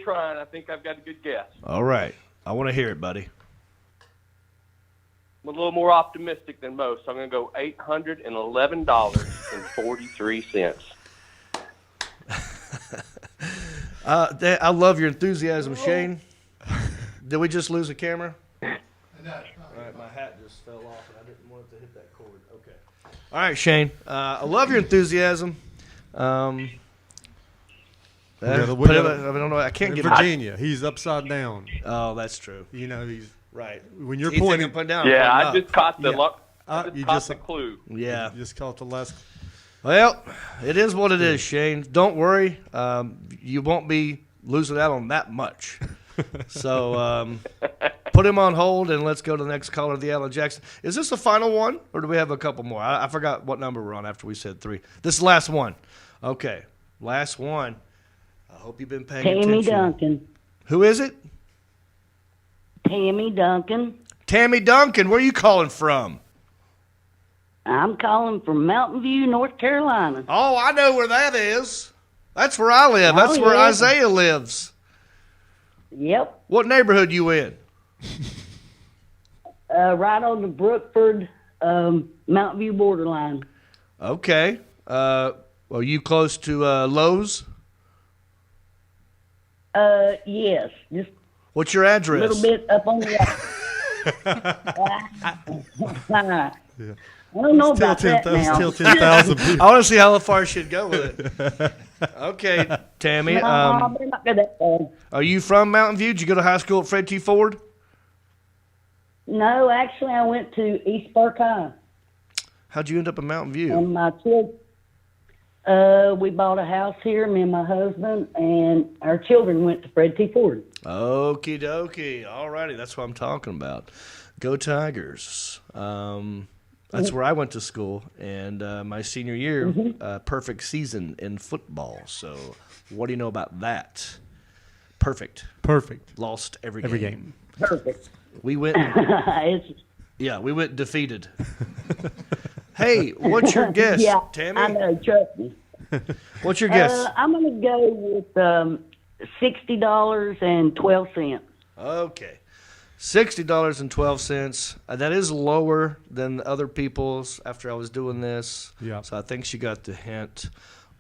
[SPEAKER 11] trying. I think I've got a good guess.
[SPEAKER 1] All right. I want to hear it, buddy.
[SPEAKER 11] I'm a little more optimistic than most. I'm going to go $811.43.
[SPEAKER 1] I love your enthusiasm, Shane. Did we just lose a camera?
[SPEAKER 7] No.
[SPEAKER 1] All right, my hat just fell off, and I didn't want it to hit that cord. Okay. All right, Shane. I love your enthusiasm. I don't know. I can't
[SPEAKER 3] in
[SPEAKER 1] get
[SPEAKER 3] Virginia. He's upside down.
[SPEAKER 1] Oh, that's true.
[SPEAKER 3] You know, he's
[SPEAKER 1] Right.
[SPEAKER 3] When you're
[SPEAKER 1] He's thinking
[SPEAKER 3] pointing,
[SPEAKER 1] put down.
[SPEAKER 11] Yeah,
[SPEAKER 1] pointing
[SPEAKER 11] I
[SPEAKER 1] up.
[SPEAKER 11] just caught the
[SPEAKER 3] Yeah.
[SPEAKER 11] luck.
[SPEAKER 3] You
[SPEAKER 11] Caught
[SPEAKER 3] just-
[SPEAKER 11] the clue.
[SPEAKER 1] Yeah.
[SPEAKER 3] you just caught the last.
[SPEAKER 1] Well, it is what it is, Shane. Don't worry. You won't be losing out on that much. So put him on hold and let's go to the next caller, the Alan Jackson. Is this the final one or do we have a couple more? I forgot what number we're on after we said 3. This is the last one. Okay. Last one. I hope you've been paying
[SPEAKER 12] Tammy
[SPEAKER 1] attention.
[SPEAKER 12] Duncan.
[SPEAKER 1] Who is it?
[SPEAKER 12] Tammy Duncan.
[SPEAKER 1] Tammy Duncan. Where are you calling from?
[SPEAKER 12] I'm calling from Mountain View, North Carolina.
[SPEAKER 1] Oh, I know where that is. That's where I live. That's where
[SPEAKER 12] yeah.
[SPEAKER 1] Isaiah lives.
[SPEAKER 12] Yep.
[SPEAKER 1] What neighborhood you in?
[SPEAKER 12] Right on the Brookford, Mountain View borderline.
[SPEAKER 1] Okay. Are you close to Lowe's?
[SPEAKER 12] Yes. Just
[SPEAKER 1] What's your
[SPEAKER 12] a
[SPEAKER 1] address?
[SPEAKER 12] little bit up on the I don't know about that now.
[SPEAKER 3] Still 10,000 people.
[SPEAKER 1] I want to see how far she should go with it. Okay, Tammy.
[SPEAKER 12] No, they're not good at that.
[SPEAKER 1] Are you from Mountain View? Did you go to high school at Fred T. Ford?
[SPEAKER 12] No, actually, I went to East Park High.
[SPEAKER 1] How'd you end up in Mountain View?
[SPEAKER 12] And my kids, we bought a house here, me and my husband, and our children went to Fred T. Ford.
[SPEAKER 1] Okie dokie. All righty. That's what I'm talking about. Go Tigers. That's where I went to school, and my senior year, perfect season in football. So what do you know about that? Perfect. Lost every game.
[SPEAKER 12] Perfect.
[SPEAKER 1] We went.
[SPEAKER 12] It's,
[SPEAKER 1] Yeah, we went defeated. Hey, what's your guess,
[SPEAKER 12] yeah,
[SPEAKER 1] Tammy?
[SPEAKER 12] I know, trust me.
[SPEAKER 1] What's your guess?
[SPEAKER 12] I'm going to go with $60.12.
[SPEAKER 1] Okay. $60.12. That is lower than other people's after I was doing this.
[SPEAKER 3] Yeah.
[SPEAKER 1] So I think she got the hint.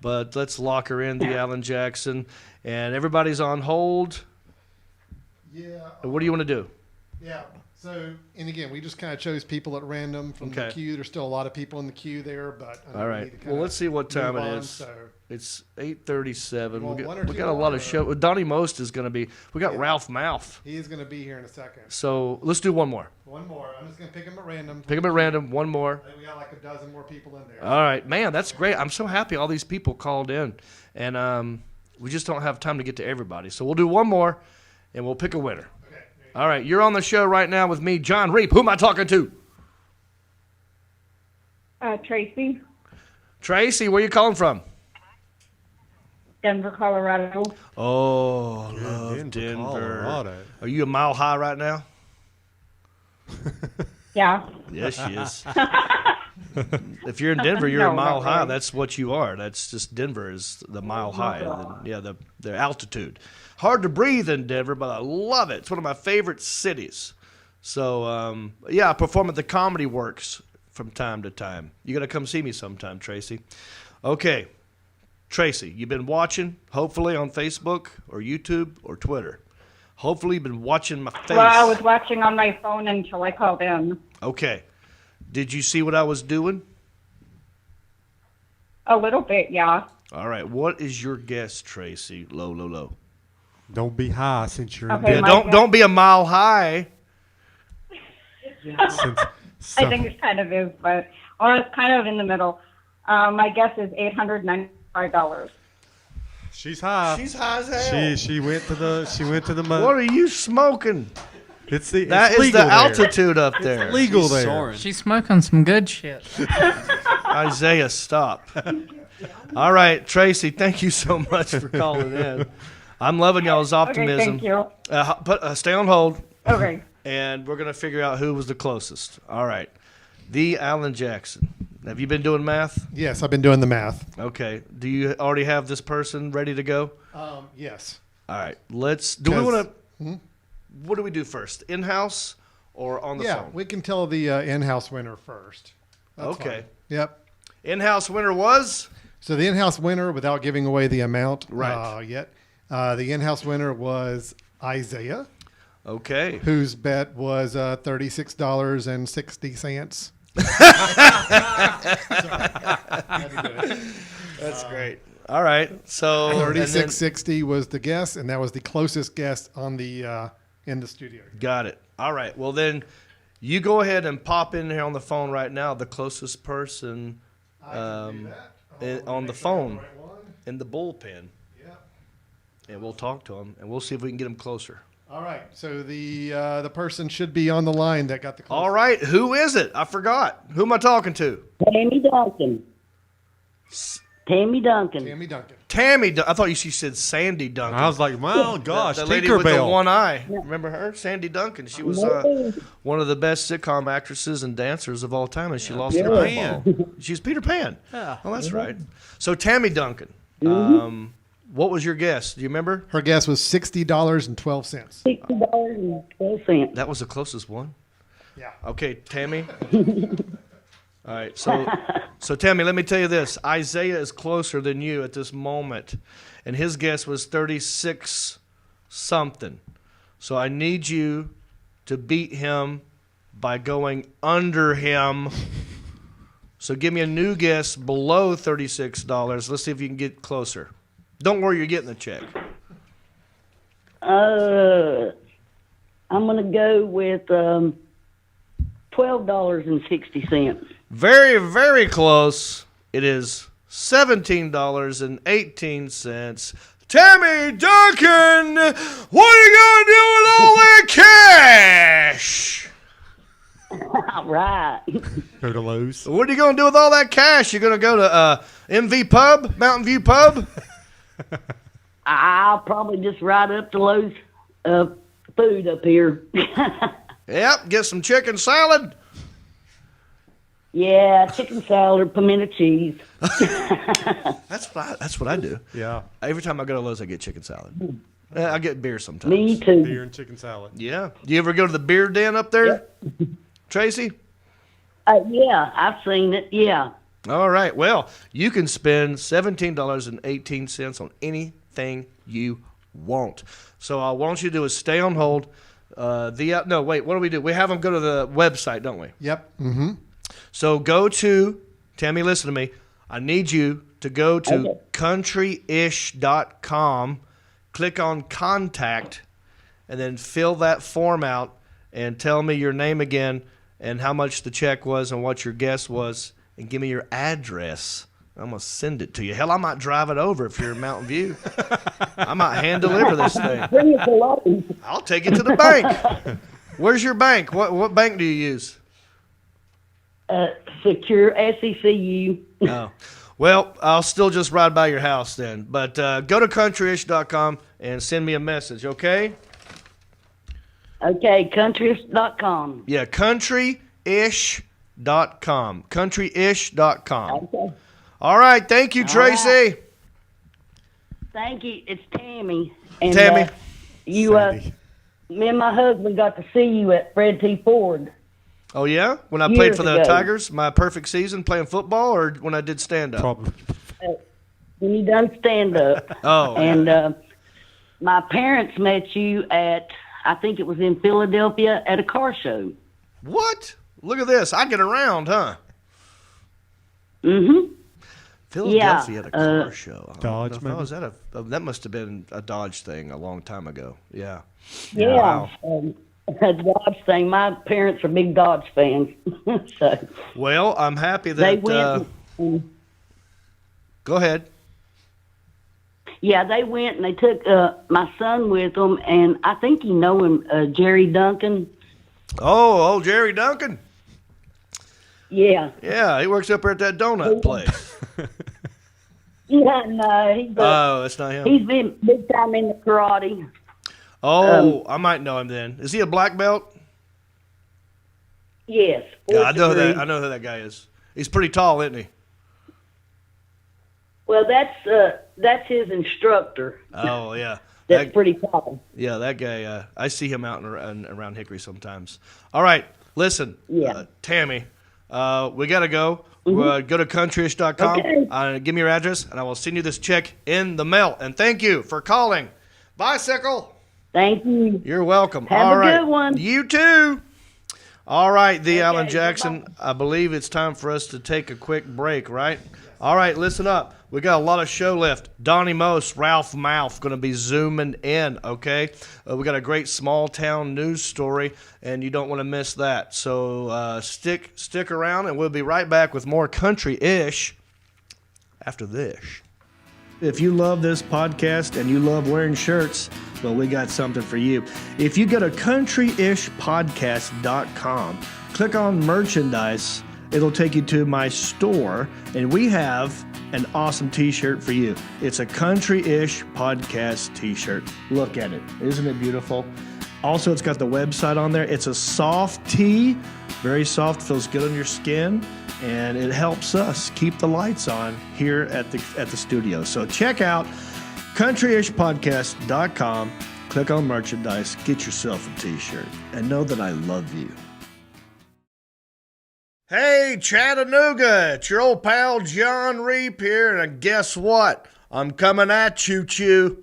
[SPEAKER 1] But let's lock her in, the Alan Jackson. And everybody's on hold.
[SPEAKER 7] Yeah.
[SPEAKER 1] And what do you want to do?
[SPEAKER 7] Yeah. So, and again, we just kind of chose people at random from
[SPEAKER 1] Okay.
[SPEAKER 7] the queue. There's still a lot of people in the queue there, but I
[SPEAKER 1] All
[SPEAKER 7] we
[SPEAKER 1] right.
[SPEAKER 7] need to
[SPEAKER 1] Well,
[SPEAKER 7] kinda
[SPEAKER 1] let's see what time
[SPEAKER 7] move
[SPEAKER 1] it
[SPEAKER 7] on,
[SPEAKER 1] is.
[SPEAKER 7] So,
[SPEAKER 1] It's 8:37.
[SPEAKER 7] Want one or
[SPEAKER 1] We
[SPEAKER 7] two
[SPEAKER 1] got a lot
[SPEAKER 7] more,
[SPEAKER 1] of show. Donnie Most is going to be. We got
[SPEAKER 7] Yeah.
[SPEAKER 1] Ralph Mouth.
[SPEAKER 7] he is going to be here in a second.
[SPEAKER 1] So let's do one more.
[SPEAKER 7] One more. I'm just going to pick them at random.
[SPEAKER 1] Pick them at random. One more.
[SPEAKER 7] I think we got like a dozen more people in there.
[SPEAKER 1] All right, man, that's great. I'm so happy all these people called in, and we just don't have time to get to everybody. So we'll do one more, and we'll pick a winner.
[SPEAKER 7] Okay.
[SPEAKER 1] All right, you're on the show right now with me, Jon Reep. Who am I talking to?
[SPEAKER 10] Tracy,
[SPEAKER 1] Tracy, where you calling from?
[SPEAKER 10] Denver, Colorado.
[SPEAKER 1] Oh,
[SPEAKER 3] Yeah,
[SPEAKER 1] love
[SPEAKER 3] Denver,
[SPEAKER 1] Denver.
[SPEAKER 3] Colorado.
[SPEAKER 1] Are you a mile high right now?
[SPEAKER 10] Yeah.
[SPEAKER 1] Yes, she is. If you're in Denver, you're
[SPEAKER 10] No,
[SPEAKER 1] a mile
[SPEAKER 10] not
[SPEAKER 1] high.
[SPEAKER 10] really.
[SPEAKER 1] That's what you are. That's just Denver is the mile high. The altitude. Hard to breathe in Denver, but I love it. It's one of my favorite cities. So, yeah, I perform at the Comedy Works from time to time. You got to come see me sometime, Tracy. Okay, Tracy, you've been watching, hopefully, on Facebook or YouTube or Twitter. Hopefully, you've been watching my face.
[SPEAKER 10] Well, I was watching on my phone until I called in.
[SPEAKER 1] Okay. Did you see what I was doing?
[SPEAKER 10] A little bit, yeah.
[SPEAKER 1] All right. What is your guess, Tracy? Low.
[SPEAKER 3] Don't be high since you're
[SPEAKER 10] Okay,
[SPEAKER 3] in
[SPEAKER 10] my
[SPEAKER 1] Yeah,
[SPEAKER 10] guess-
[SPEAKER 1] don't be a mile high.
[SPEAKER 10] I think it kind of is, but or it's kind of in the middle. My guess is $895.
[SPEAKER 3] She's high.
[SPEAKER 1] She's high as hell.
[SPEAKER 3] She went to the mud.
[SPEAKER 1] What are you smoking?
[SPEAKER 3] It's
[SPEAKER 1] That is
[SPEAKER 3] legal
[SPEAKER 1] the
[SPEAKER 3] there.
[SPEAKER 1] altitude up there.
[SPEAKER 3] Legal there.
[SPEAKER 5] She's smoking some good shit.
[SPEAKER 1] Isaiah, stop. All right, Tracy, thank you so much for calling in. I'm loving y'all's optimism.
[SPEAKER 10] Okay, thank you.
[SPEAKER 1] Stay on hold,
[SPEAKER 10] Okay.
[SPEAKER 1] and we're going to figure out who was the closest. All right. The Alan Jackson. Have you been doing math?
[SPEAKER 7] Yes, I've been doing the math.
[SPEAKER 1] Okay. Do you already have this person ready to go?
[SPEAKER 7] Yes.
[SPEAKER 1] All right. Do we
[SPEAKER 7] 'Cause-
[SPEAKER 1] want to? What do we do first? In-house or on the
[SPEAKER 7] Yeah,
[SPEAKER 1] phone?
[SPEAKER 7] we can tell the in-house winner first. That's
[SPEAKER 1] Okay.
[SPEAKER 7] fine. Yep.
[SPEAKER 1] In-house winner was?
[SPEAKER 7] So the in-house winner, without giving away the amount
[SPEAKER 1] Right.
[SPEAKER 7] yet, the in-house winner was Isaiah,
[SPEAKER 1] Okay.
[SPEAKER 7] whose bet was $36.60.
[SPEAKER 1] That's great. All right. So and then-
[SPEAKER 7] 36.60 was the guess, and that was the closest guess on the in the studio.
[SPEAKER 1] Got it. All right. Well, then you go ahead and pop in here on the phone right now, the closest person on the phone in the bullpen.
[SPEAKER 7] Yeah.
[SPEAKER 1] And we'll talk to him, and we'll see if we can get him closer.
[SPEAKER 7] All right. So the person should be on the line that got the call.
[SPEAKER 1] All right. Who is it? I forgot. Who am I talking to?
[SPEAKER 12] Tammy Duncan. Tammy Duncan.
[SPEAKER 7] Tammy Duncan.
[SPEAKER 1] I thought she said Sandy Duncan.
[SPEAKER 3] I was like, well, gosh,
[SPEAKER 1] the lady with the
[SPEAKER 3] Tinkerbell.
[SPEAKER 1] one eye. Remember her? Sandy Duncan. She was one of the best sitcom actresses and dancers of all time, and she lost her eyeball. She's Peter Pan.
[SPEAKER 3] Yeah.
[SPEAKER 1] Oh, that's right. So Tammy Duncan. What was your guess? Do you remember?
[SPEAKER 7] Her guess was $60.12.
[SPEAKER 12] $60.12.
[SPEAKER 1] That was the closest one?
[SPEAKER 7] Yeah.
[SPEAKER 1] Okay, Tammy. All right, so Tammy, let me tell you this. Isaiah is closer than you at this moment, and his guess was 36 something. So I need you to beat him by going under him. So give me a new guess below $36. Let's see if you can get closer. Don't worry, you're getting the check.
[SPEAKER 12] I'm gonna go with $12.60.
[SPEAKER 1] Very, very close. It is $17.18. Tammy Duncan, what are you going to do with all that cash?
[SPEAKER 12] All right.
[SPEAKER 3] Go to Lowe's.
[SPEAKER 1] What are you going to do with all that cash? You're going to go to MV Pub, Mountain View Pub?
[SPEAKER 12] I'll probably just ride up to Lowe's food up here.
[SPEAKER 1] Yep, get some chicken salad.
[SPEAKER 12] Yeah, chicken salad, pimento cheese.
[SPEAKER 1] That's what I do.
[SPEAKER 3] Yeah.
[SPEAKER 1] Every time I go to Lowe's, I get chicken salad. I get beer sometimes.
[SPEAKER 12] Me too.
[SPEAKER 3] Beer and chicken salad.
[SPEAKER 1] Yeah. Do you ever go to the beer den up there, Tracy?
[SPEAKER 12] Yeah, I've seen it. Yeah.
[SPEAKER 1] All right. Well, you can spend $17.18 on anything you want. So I want you to do is stay on hold. No, wait. What do? We have them go to the website, don't we?
[SPEAKER 7] Yep. Mm-hmm.
[SPEAKER 1] So go to, Tammy, listen to me. I need you to go to countryish.com, click on contact, and then fill that form out and tell me your name again and how much the check was and what your guess was, and give me your address. I'm going to send it to you. Hell, I might drive it over if you're in Mountain View. I might hand deliver this thing.
[SPEAKER 12] Bring it to Lowe's.
[SPEAKER 1] I'll take it to the bank. Where's your bank? What bank do you use?
[SPEAKER 12] Secure SECU.
[SPEAKER 1] Oh. Well, I'll still just ride by your house then. But go to countryish.com and send me a message, okay?
[SPEAKER 12] Okay, countryish.com.
[SPEAKER 1] Yeah, countryish.com. Countryish.com.
[SPEAKER 12] Okay.
[SPEAKER 1] All right. Thank you, Tracy.
[SPEAKER 12] Right. Thank you. It's Tammy. And,
[SPEAKER 1] Tammy.
[SPEAKER 12] Me and my husband got to see you at Fred T. Ford.
[SPEAKER 1] Oh, yeah? When I
[SPEAKER 12] Years
[SPEAKER 1] played for the
[SPEAKER 12] ago.
[SPEAKER 1] Tigers, my perfect season playing football, or when I did stand-up?
[SPEAKER 3] Probably.
[SPEAKER 12] When you done stand up.
[SPEAKER 1] Oh.
[SPEAKER 12] And my parents met you at, I think it was in Philadelphia, at a car show.
[SPEAKER 1] What? Look at this. I get around, huh?
[SPEAKER 12] Mm-hmm.
[SPEAKER 1] Philadelphia at a car show.
[SPEAKER 3] Dodge, maybe?
[SPEAKER 1] Was that that must have been a Dodge thing a long time ago. Yeah.
[SPEAKER 12] Yeah.
[SPEAKER 1] Wow.
[SPEAKER 12] A Dodge thing. My parents are big Dodge fans. So
[SPEAKER 1] Well, I'm happy that.
[SPEAKER 12] they went.
[SPEAKER 1] Go ahead.
[SPEAKER 12] Yeah, they went and they took my son with them, and I think you know him, Jerry Duncan.
[SPEAKER 1] Oh, Jerry Duncan.
[SPEAKER 12] Yeah.
[SPEAKER 1] Yeah, he works up there at that donut place.
[SPEAKER 12] Yeah, no, he's
[SPEAKER 1] That's not him.
[SPEAKER 12] he's been big time in the karate.
[SPEAKER 1] Oh, I might know him then. Is he a black belt?
[SPEAKER 12] Yes.
[SPEAKER 1] Yeah, I know
[SPEAKER 12] fourth
[SPEAKER 1] that.
[SPEAKER 12] degree.
[SPEAKER 1] I know who that guy is. He's pretty tall, isn't he?
[SPEAKER 12] Well, that's his instructor.
[SPEAKER 1] Oh yeah.
[SPEAKER 12] That's pretty tall.
[SPEAKER 1] Yeah, that guy. I see him out and around Hickory sometimes. All right, listen,
[SPEAKER 12] Yeah.
[SPEAKER 1] Tammy, we gotta go. Go to countryish.com.
[SPEAKER 12] Okay.
[SPEAKER 1] Give me your address, and I will send you this check in the mail. And thank you for calling. Bicycle.
[SPEAKER 12] Thank you.
[SPEAKER 1] You're welcome.
[SPEAKER 12] Have
[SPEAKER 1] All
[SPEAKER 12] a
[SPEAKER 1] right.
[SPEAKER 12] good one.
[SPEAKER 1] You too. All right, the Alan
[SPEAKER 12] Okay,
[SPEAKER 1] Jackson.
[SPEAKER 12] goodbye.
[SPEAKER 1] I believe it's time for us to take a quick break, right? All right, listen up. We got a lot of show left. Donnie Most, Ralph Mouth going to be zooming in, okay? We got a great small town news story, and you don't want to miss that. So stick around, and we'll be right back with more country-ish after this. If you love this podcast and you love wearing shirts, well, we got something for you. If you go to countryishpodcast.com, click on merchandise, it'll take you to my store, and we have an awesome t-shirt for you. It's a Country-ish podcast t-shirt. Look at it. Isn't it beautiful? Also, it's got the website on there. It's a soft tee, very soft, feels good on your skin, and it helps us keep the lights on here at the studio. So check out countryishpodcast.com, click on merchandise, get yourself a t-shirt, and know that I love you. Hey, Chattanooga, it's your old pal Jon Reep here, and guess what? I'm coming at you, Chew.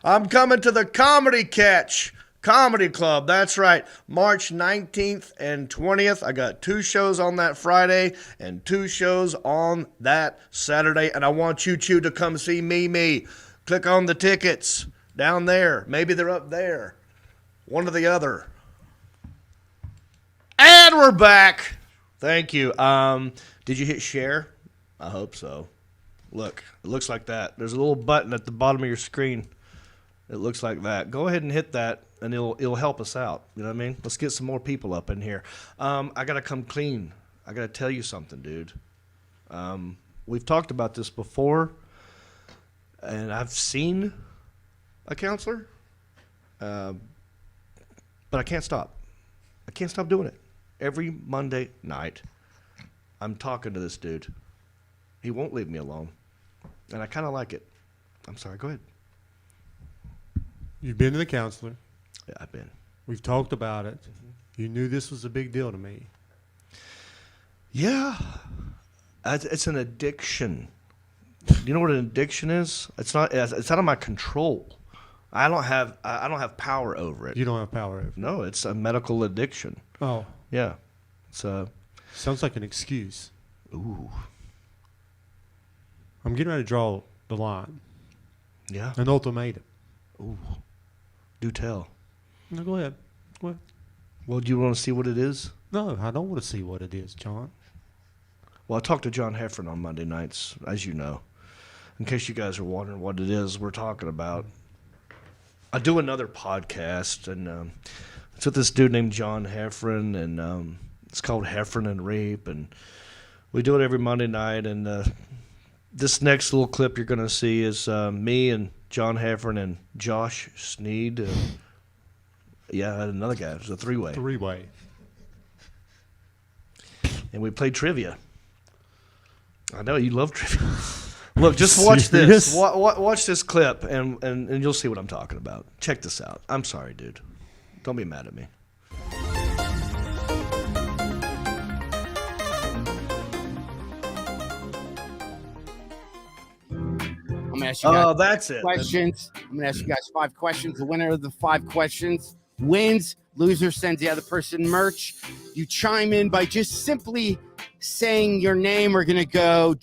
[SPEAKER 1] I'm coming to the Comedy Catch Comedy Club. That's right, March 19th and 20th. I got 2 shows on that Friday and 2 shows on that Saturday, and I want you, Chew, to come see me. Click on the tickets down there. Maybe they're up there. One or the other. And we're back. Thank you. Did you hit share? I hope so. Look, it looks like that. There's a little button at the bottom of your screen. It looks like that. Go ahead and hit that, and it'll help us out. You know what I mean? Let's get some more people up in here. I got to come clean. I got to tell you something, dude. We've talked about this before, and I've seen a counselor, but I can't stop. I can't stop doing it. Every Monday night, I'm talking to this dude. He won't leave me alone, and I kind of like it. I'm sorry. Go ahead.
[SPEAKER 3] You've been to the counselor.
[SPEAKER 1] Yeah, I've been.
[SPEAKER 3] We've talked about it. You knew this was a big deal to me.
[SPEAKER 1] Yeah. It's an addiction. You know what an addiction is? It's not. It's out of my control. I don't have power over it.
[SPEAKER 3] You don't have power over it?
[SPEAKER 1] No, it's a medical addiction.
[SPEAKER 3] Oh.
[SPEAKER 1] Yeah. So.
[SPEAKER 3] Sounds like an excuse.
[SPEAKER 1] Ooh.
[SPEAKER 3] I'm getting ready to draw the line.
[SPEAKER 1] Yeah.
[SPEAKER 3] An ultimatum.
[SPEAKER 1] Ooh. Do tell.
[SPEAKER 3] No, go ahead. Go ahead.
[SPEAKER 1] Well, do you want to see what it is?
[SPEAKER 3] No, I don't want to see what it is, John.
[SPEAKER 1] Well, I talked to John Heffron on Monday nights, as you know. In case you guys are wondering what it is we're talking about. I do another podcast, and it's with this dude named John Heffron, and it's called Heffron and Reep, and we do it every Monday night, and this next little clip you're going to see is me and John Heffron and Josh Sneed. Yeah, another guy. It was a three-way.
[SPEAKER 3] Three-way.
[SPEAKER 1] And we played trivia. I know you love trivia. Look, just watch this. Watch this clip, and you'll see what I'm talking about. Check this out. I'm sorry, dude. Don't be mad at me.
[SPEAKER 13] I'm gonna ask you guys
[SPEAKER 1] that's it.
[SPEAKER 13] Questions. I'm gonna ask you guys 5 questions. The winner of the 5 questions wins. Loser sends the other person merch. You chime in by just simply saying your name. We're gonna go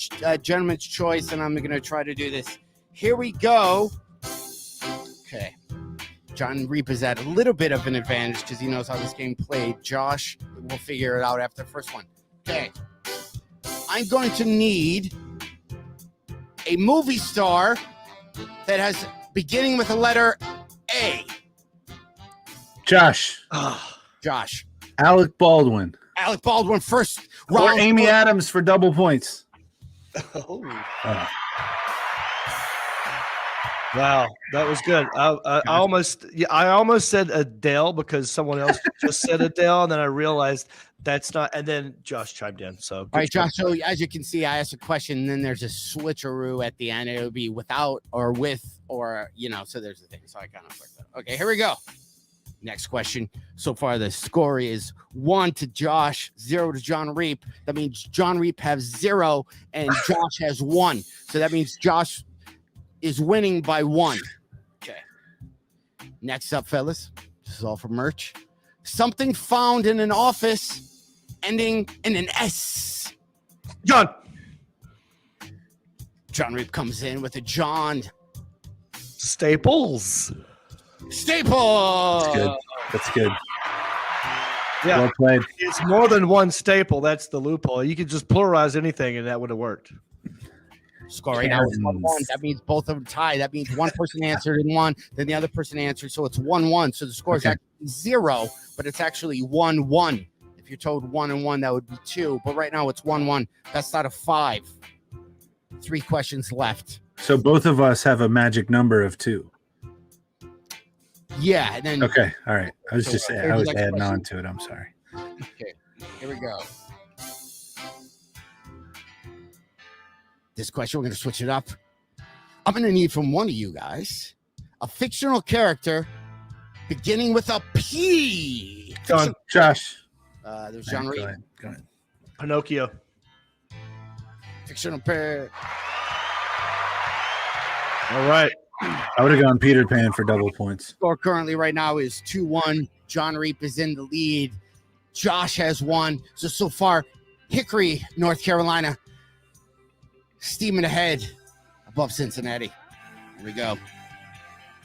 [SPEAKER 13] gentleman's choice, and I'm gonna try to do this. Here we go. Okay. Jon Reep is at a little bit of an advantage because he knows how this game played. Josh, we'll figure it out after the first one. Okay. I'm going to need a movie star that has beginning with the letter A.
[SPEAKER 14] Josh.
[SPEAKER 13] Josh.
[SPEAKER 14] Alec Baldwin.
[SPEAKER 13] Alec Baldwin first.
[SPEAKER 14] Or Amy Adams for double points.
[SPEAKER 1] Oh. Wow, that was good. I almost said Adele because someone else just said Adele, and then I realized that's not. And then Josh chimed in. So,
[SPEAKER 13] all right, Josh. So as you can see, I asked a question, and then there's a switcheroo at the end. It would be without or with or So there's the thing. So I kind of flipped that. Okay, here we go. Next question. So far, the score is 1 to Josh, 0 to Jon Reep. That means Jon Reep has 0 and Josh has 1. So that means Josh is winning by 1. Okay. Next up, fellas. This is all for merch. Something found in an office ending in an S.
[SPEAKER 1] John.
[SPEAKER 13] Jon Reep comes in with a John
[SPEAKER 1] Staples.
[SPEAKER 13] Staple.
[SPEAKER 14] That's good. That's good.
[SPEAKER 1] Yeah,
[SPEAKER 14] Well played.
[SPEAKER 1] it's more than one staple. That's the loophole. You could just pluralize anything, and that would have worked.
[SPEAKER 13] Score right now is 1-1. That means both of them tie. That means one person answered in one, then the other person answered. So it's 1-1. So the score is actually 0, but it's actually 1-1. If you're told 1 and 1, that would be 2. But right now it's 1-1. Best out of 5. 3 questions left.
[SPEAKER 14] So both of us have a magic number of 2.
[SPEAKER 13] Yeah. And then
[SPEAKER 14] Okay. All right. I was just
[SPEAKER 13] here's
[SPEAKER 14] saying, I
[SPEAKER 13] the
[SPEAKER 14] was
[SPEAKER 13] next
[SPEAKER 14] adding
[SPEAKER 13] question.
[SPEAKER 14] on to it. I'm sorry.
[SPEAKER 13] Okay, here we go. This question, we're going to switch it up. I'm going to need from one of you guys a fictional character beginning with a P.
[SPEAKER 14] John, Josh.
[SPEAKER 13] There's Jon
[SPEAKER 14] Go
[SPEAKER 13] Reep.
[SPEAKER 14] ahead. Go ahead.
[SPEAKER 1] Pinocchio.
[SPEAKER 13] Fictional pair.
[SPEAKER 1] All right.
[SPEAKER 14] I would have gone Peter Pan for double points.
[SPEAKER 13] Score currently right now is 2-1. Jon Reep is in the lead. Josh has 1. So far, Hickory, North Carolina, steaming ahead above Cincinnati. Here we go.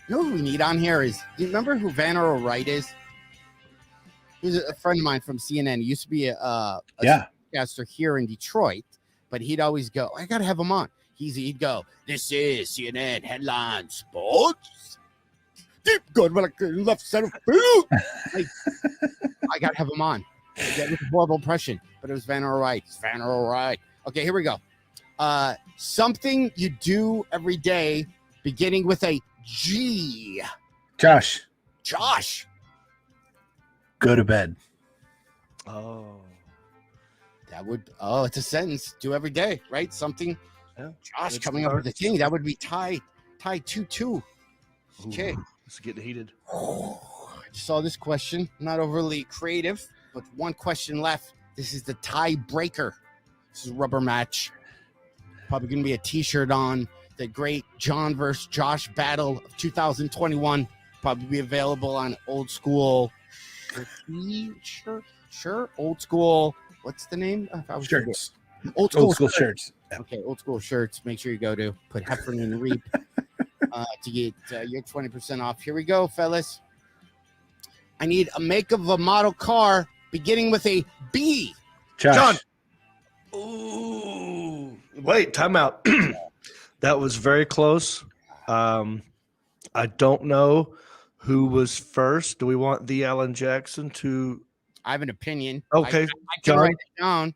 [SPEAKER 13] You know who we need on here is, do you remember who Vanner Wright is? He was a friend of mine from CNN. He used to be a broadcaster here in Detroit, but he'd always go, I got to have him on. He'd go, this is CNN Headline Sports. Deep good, left center field. I got to have him on. That was a horrible impression, but it was Vanner Wright. It's Vanner Wright. Okay, here we go. Something you do every day beginning with a G.
[SPEAKER 14] Josh.
[SPEAKER 13] Josh.
[SPEAKER 14] Go to bed.
[SPEAKER 1] Oh.
[SPEAKER 13] It's a sentence. Do every day, right? Something.
[SPEAKER 1] Yeah.
[SPEAKER 13] Josh
[SPEAKER 1] It's
[SPEAKER 13] coming up with a thing. That would be tie 2-2. Okay.
[SPEAKER 1] It's getting heated.
[SPEAKER 13] I saw this question. Not overly creative, but one question left. This is the tiebreaker. This is a rubber match. Probably going to be a T-shirt on the great John versus Josh battle of 2021. Probably be available on Old School T-shirt. Sure. Old School. What's the name?
[SPEAKER 14] Shirts.
[SPEAKER 13] Old School
[SPEAKER 14] Shirts.
[SPEAKER 13] Okay, Old School Shirts. Make sure you go to put Heffern and Reap to get your 20% off. Here we go, fellas. I need a make of a model car beginning with a B.
[SPEAKER 14] Josh.
[SPEAKER 1] John. Ooh. Wait, time out. That was very close. I don't know who was first. Do we want the Alan Jackson to?
[SPEAKER 13] I have an opinion.
[SPEAKER 1] Okay,
[SPEAKER 13] I can
[SPEAKER 1] John.
[SPEAKER 13] write it down.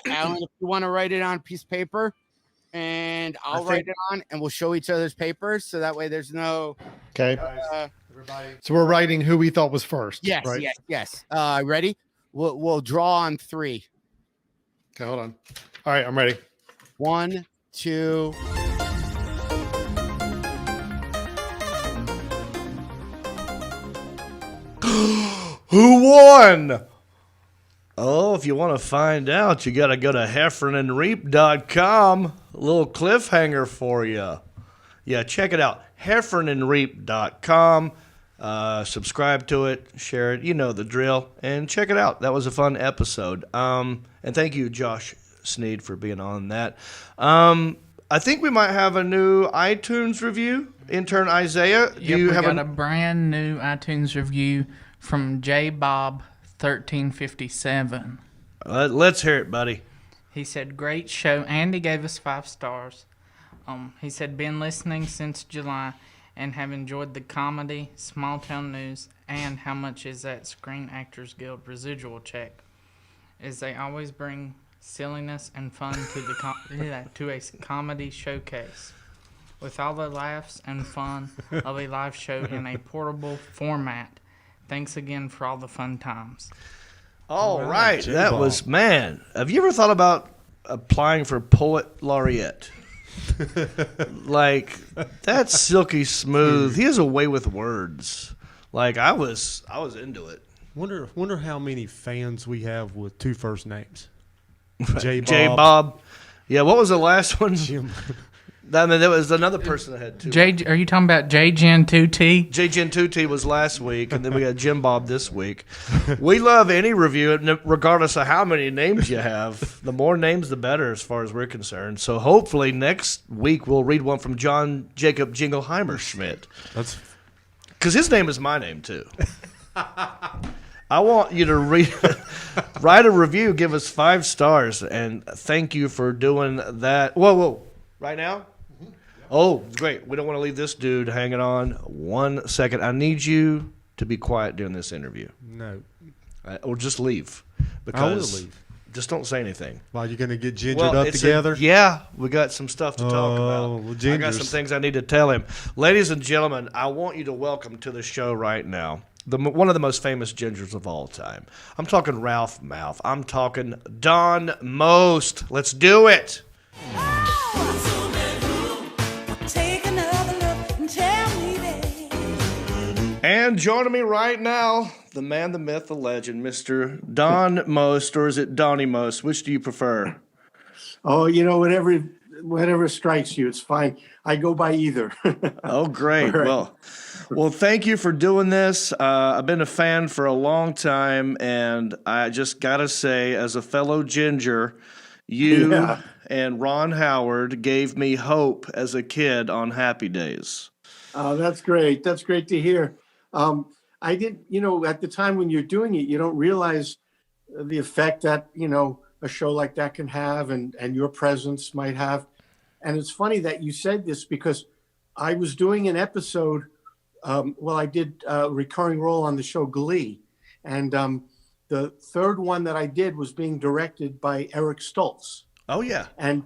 [SPEAKER 13] Alan, if you want to write it on a piece of paper, and I'll write it on, and we'll show each other's papers, so that way there's no.
[SPEAKER 7] Okay. So we're writing who we thought was first.
[SPEAKER 13] Yes,
[SPEAKER 7] right?
[SPEAKER 13] yes. Ready? We'll draw on 3.
[SPEAKER 7] Okay, hold on. All right, I'm ready.
[SPEAKER 13] 1, 2.
[SPEAKER 1] Who won? Oh, if you want to find out, you got to go to heffernandreap.com. A little cliffhanger for you. Yeah, check it out. heffernandreap.com. Subscribe to it, share it. You know the drill. And check it out. That was a fun episode. And thank you, Josh Sneed, for being on that. I think we might have a new iTunes review. Intern Isaiah, do you have
[SPEAKER 5] a brand new iTunes review from J Bob 1357.
[SPEAKER 1] Let's hear it, buddy.
[SPEAKER 5] He said, great show. Andy gave us 5 stars. He said, been listening since July and have enjoyed the comedy, small town news, and how much is that Screen Actors Guild residual check, as they always bring silliness and fun to the to a comedy showcase. With all the laughs and fun of a live show in a portable format. Thanks again for all the fun times.
[SPEAKER 1] All right. That was, man, have you ever thought about applying for Poet Laureate? Like, that's silky smooth. He has a way with words. Like, I was into it.
[SPEAKER 3] Wonder how many fans we have with 2 first names.
[SPEAKER 1] J Bob. Yeah, what was the last one? I mean, there was another person that had two.
[SPEAKER 5] Are you talking about J Gen 2T?
[SPEAKER 1] J Gen 2T was last week, and then we got Jim Bob this week. We love any review, regardless of how many names you have. The more names, the better, as far as we're concerned. So hopefully next week we'll read one from John Jacob Jingleheimer Schmidt.
[SPEAKER 3] That's
[SPEAKER 1] because his name is my name too. I want you to write a review, give us 5 stars, and thank you for doing that. Whoa, right now? Oh, great. We don't want to leave this dude hanging on 1 second. I need you to be quiet during this interview.
[SPEAKER 3] No.
[SPEAKER 1] Or just leave.
[SPEAKER 3] I will
[SPEAKER 1] Because
[SPEAKER 3] leave.
[SPEAKER 1] just don't say anything.
[SPEAKER 3] Well, you're going to get gingered up
[SPEAKER 1] it's
[SPEAKER 3] together?
[SPEAKER 1] Yeah, we got some stuff to talk about.
[SPEAKER 3] Well,
[SPEAKER 1] I got some things I need to tell him. Ladies and gentlemen, I want you to welcome to the show right now one of the most famous gingers of all time. I'm talking Ralph Mouth. I'm talking Don Most. Let's do it. And joining me right now, the man, the myth, the legend, Mr. Don Most, or is it Donnie Most? Which do you prefer?
[SPEAKER 15] Oh, whatever strikes you, it's fine. I go by either.
[SPEAKER 1] Oh, great.
[SPEAKER 15] Right.
[SPEAKER 1] Well, thank you for doing this. I've been a fan for a long time, and I just got to say, as a fellow ginger, you and Ron Howard gave me hope as a kid on Happy Days.
[SPEAKER 15] Oh, that's great. That's great to hear. I did, at the time when you're doing it, you don't realize the effect that, a show like that can have and your presence might have. And it's funny that you said this because I was doing an episode. I did a recurring role on the show Glee. And the third one that I did was being directed by Eric Stoltz.
[SPEAKER 1] Oh, yeah.
[SPEAKER 15] And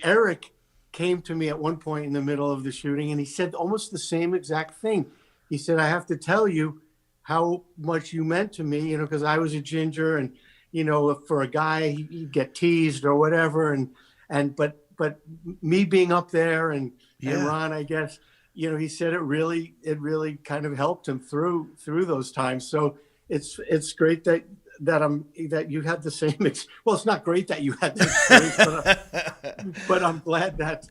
[SPEAKER 15] Eric came to me at one point in the middle of the shooting and he said almost the same exact thing. He said, I have to tell you how much you meant to me, because I was a ginger and, for a guy, he'd get teased or whatever. But me being up there and Ron, I guess, he said it really kind of helped him through those times. So it's great that you had the same. Well, it's not great that you had that experience, but I'm glad that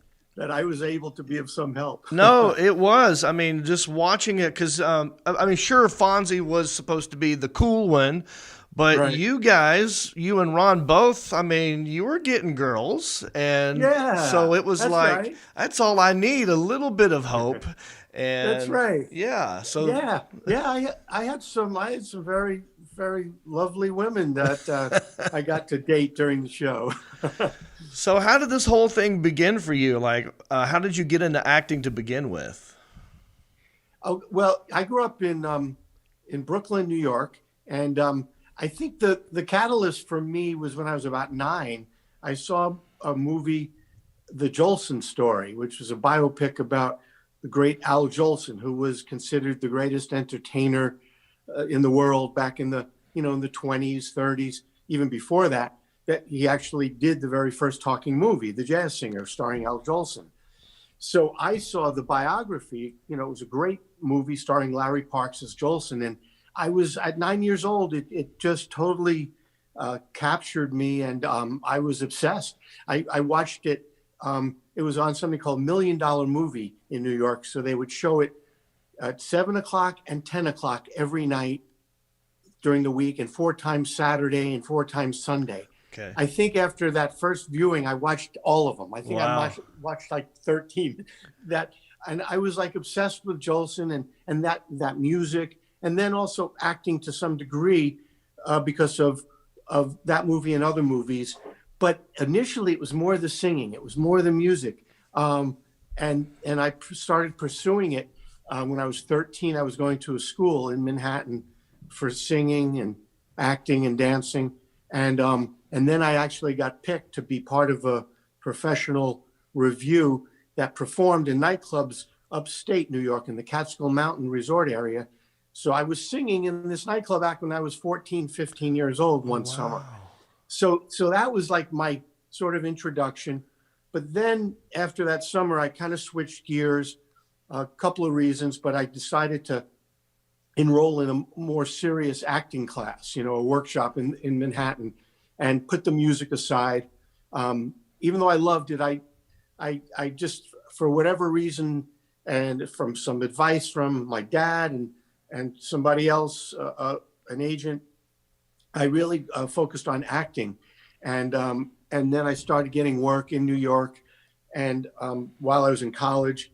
[SPEAKER 15] I was able to be of some help.
[SPEAKER 1] No, it was. I mean, just watching it because sure, Fonzie was supposed to be the cool one. But
[SPEAKER 15] right.
[SPEAKER 1] You guys, you and Ron both, you were getting girls. And so it was that's all I need, a little bit of hope. And
[SPEAKER 15] that's right.
[SPEAKER 1] Yeah. So
[SPEAKER 15] I had some very, very lovely women that I got to date during the show.
[SPEAKER 1] So how did this whole thing begin for you? How did you get into acting to begin with?
[SPEAKER 15] Oh, well, I grew up in Brooklyn, New York. And I think the catalyst for me was when I was about 9. I saw a movie, The Jolson Story, which was a biopic about the great Al Jolson, who was considered the greatest entertainer in the world back in the in the 20s, 30s, even before that he actually did the very first talking movie, The Jazz Singer, starring Al Jolson. So I saw the biography. It was a great movie starring Larry Parks as Jolson, and I was at 9 years old. It just totally captured me, and I was obsessed. I watched it. It was on something called $1 Million Movie in New York. So they would show it at 7 o'clock and 10 o'clock every night during the week, and 4 times Saturday and 4 times Sunday.
[SPEAKER 1] Okay.
[SPEAKER 15] I think after that first viewing, I watched all of them. I think
[SPEAKER 1] Wow.
[SPEAKER 15] I watched like 13. And I was like obsessed with Jolson and that music. And then also acting to some degree because of that movie and other movies. But initially, it was more the singing. It was more the music. And I started pursuing it when I was 13. I was going to a school in Manhattan for singing and acting and dancing. And then I actually got picked to be part of a professional review that performed in nightclubs upstate New York in the Catskill Mountain Resort area. So I was singing in this nightclub back when I was 14, 15 years old one summer. So that was like my sort of introduction. But then after that summer, I kind of switched gears, a couple of reasons, but I decided to enroll in a more serious acting class, a workshop in Manhattan, and put the music aside. Even though I loved it, I just for whatever reason, and from some advice from my dad and somebody else, an agent, I really focused on acting, and then I started getting work in New York, and while I was in college,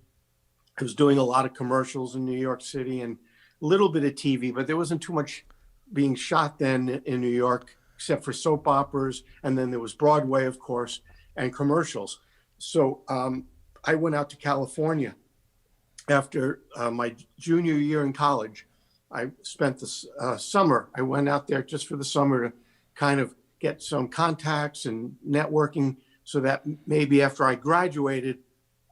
[SPEAKER 15] I was doing a lot of commercials in New York City and a little bit of TV, but there wasn't too much being shot then in New York, except for soap operas, and then there was Broadway, of course, and commercials. So I went out to California after my junior year in college. I spent the summer. I went out there just for the summer to kind of get some contacts and networking, so that maybe after I graduated,